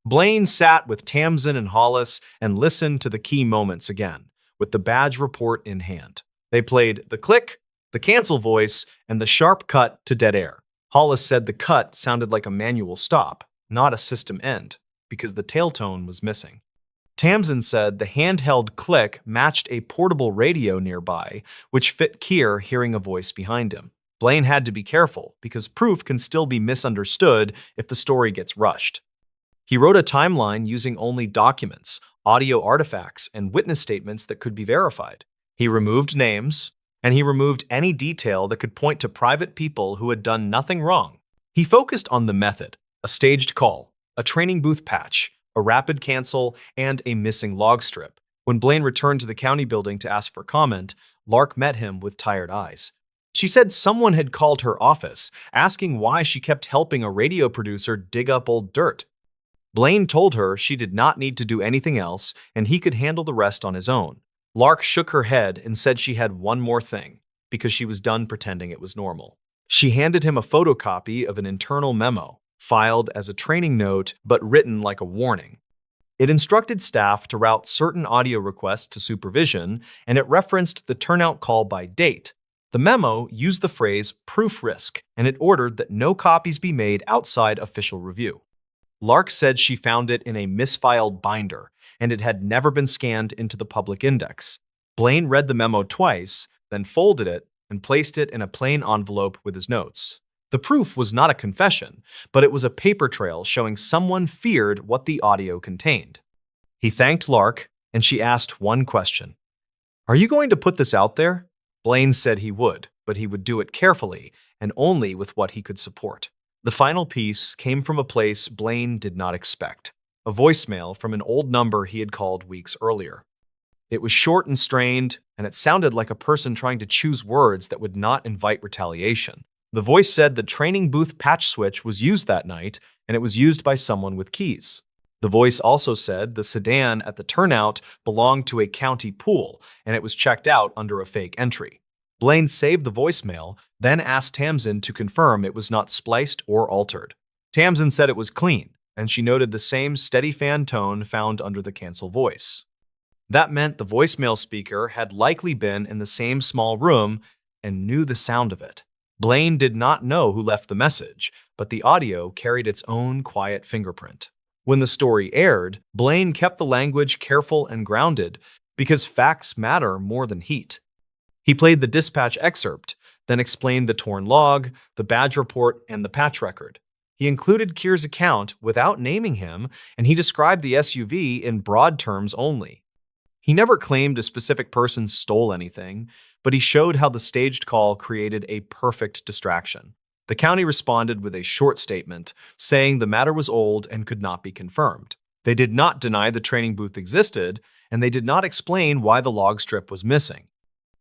S1: Blaine sat with Tamsin and Hollis and listened to the key moments again, with the badge report in hand. They played the click, the cancel voice, and the sharp cut to dead air. Hollis said the cut sounded like a manual stop, not a system end, because the tail tone was missing. Tamsin said the handheld click matched a portable radio nearby, which fit Keir hearing a voice behind him. Blaine had to be careful, because proof can still be misunderstood if the story gets rushed. He wrote a timeline using only documents, audio artifacts, and witness statements that could be verified. He removed names, and he removed any detail that could point to private people who had done nothing wrong. He focused on the method: a staged call, a training booth patch, a rapid cancel, and a missing log strip. When Blaine returned to the county building to ask for comment, Lark met him with tired eyes. She said someone had called her office, asking why she kept helping a radio producer dig up old dirt. Blaine told her she did not need to do anything else, and he could handle the rest on his own. Lark shook her head and said she had one more thing, because she was done pretending it was normal. She handed him a photocopy of an internal memo, filed as a training note but written like a warning. It instructed staff to route certain audio requests to supervision, and it referenced the turnout call by date. The memo used the phrase proof risk, and it ordered that no copies be made outside official review. Lark said she found it in a misfiled binder, and it had never been scanned into the public index. Blaine read the memo twice, then folded it and placed it in a plain envelope with his notes. The proof was not a confession, but it was a paper trail showing someone feared what the audio contained. He thanked Lark, and she asked one question: "Are you going to put this out there?" Blaine said he would, but he would do it carefully and only with what he could support. The final piece came from a place Blaine did not expect: a voicemail from an old number he had called weeks earlier. It was short and strained, and it sounded like a person trying to choose words that would not invite retaliation. The voice said the training booth patch switch was used that night, and it was used by someone with keys. The voice also said the sedan at the turnout belonged to a county pool, and it was checked out under a fake entry. Blaine saved the voicemail, then asked Tamsin to confirm it was not spliced or altered. Tamsin said it was clean, and she noted the same steady fan tone found under the cancel voice. That meant the voicemail speaker had likely been in the same small room and knew the sound of it. Blaine did not know who left the message, but the audio carried its own quiet fingerprint. When the story aired, Blaine kept the language careful and grounded, because facts matter more than heat. He played the dispatch excerpt, then explained the torn log, the badge report, and the patch record. He included Keir's account without naming him, and he described the SUV in broad terms only. He never claimed a specific person stole anything, but he showed how the staged call created a perfect distraction. The county responded with a short statement, saying the matter was old and could not be confirmed. They did not deny the training booth existed, and they did not explain why the log strip was missing.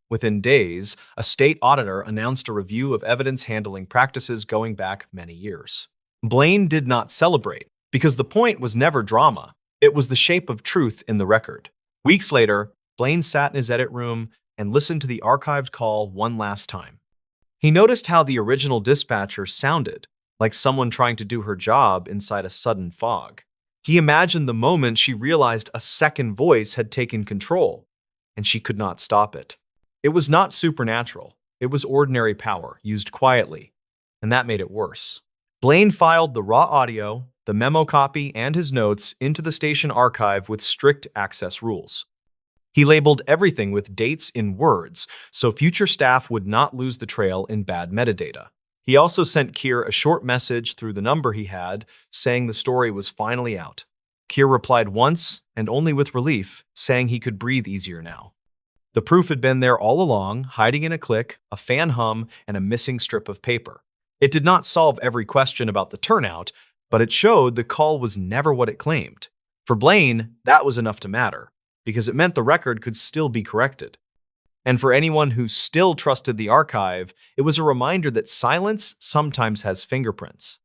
S1: Within days, a state auditor announced a review of evidence handling practices going back many years. Blaine did not celebrate, because the point was never drama. It was the shape of truth in the record. Weeks later, Blaine sat in his edit room and listened to the archived call one last time. He noticed how the original dispatcher sounded, like someone trying to do her job inside a sudden fog. He imagined the moment she realized a second voice had taken control, and she could not stop it. It was not supernatural. It was ordinary power, used quietly, and that made it worse. Blaine filed the raw audio, the memo copy, and his notes into the station archive with strict access rules. He labeled everything with dates in words, so future staff would not lose the trail in bad metadata. He also sent Keir a short message through the number he had, saying the story was finally out. Keir replied once, and only with relief, saying he could breathe easier now. The proof had been there all along, hiding in a click, a fan hum, and a missing strip of paper. It did not solve every question about the turnout, but it showed the call was never what it claimed. For Blaine, that was enough to matter, because it meant the record could still be corrected. And for anyone who still trusted the archive, it was a reminder that silence sometimes has fingerprints.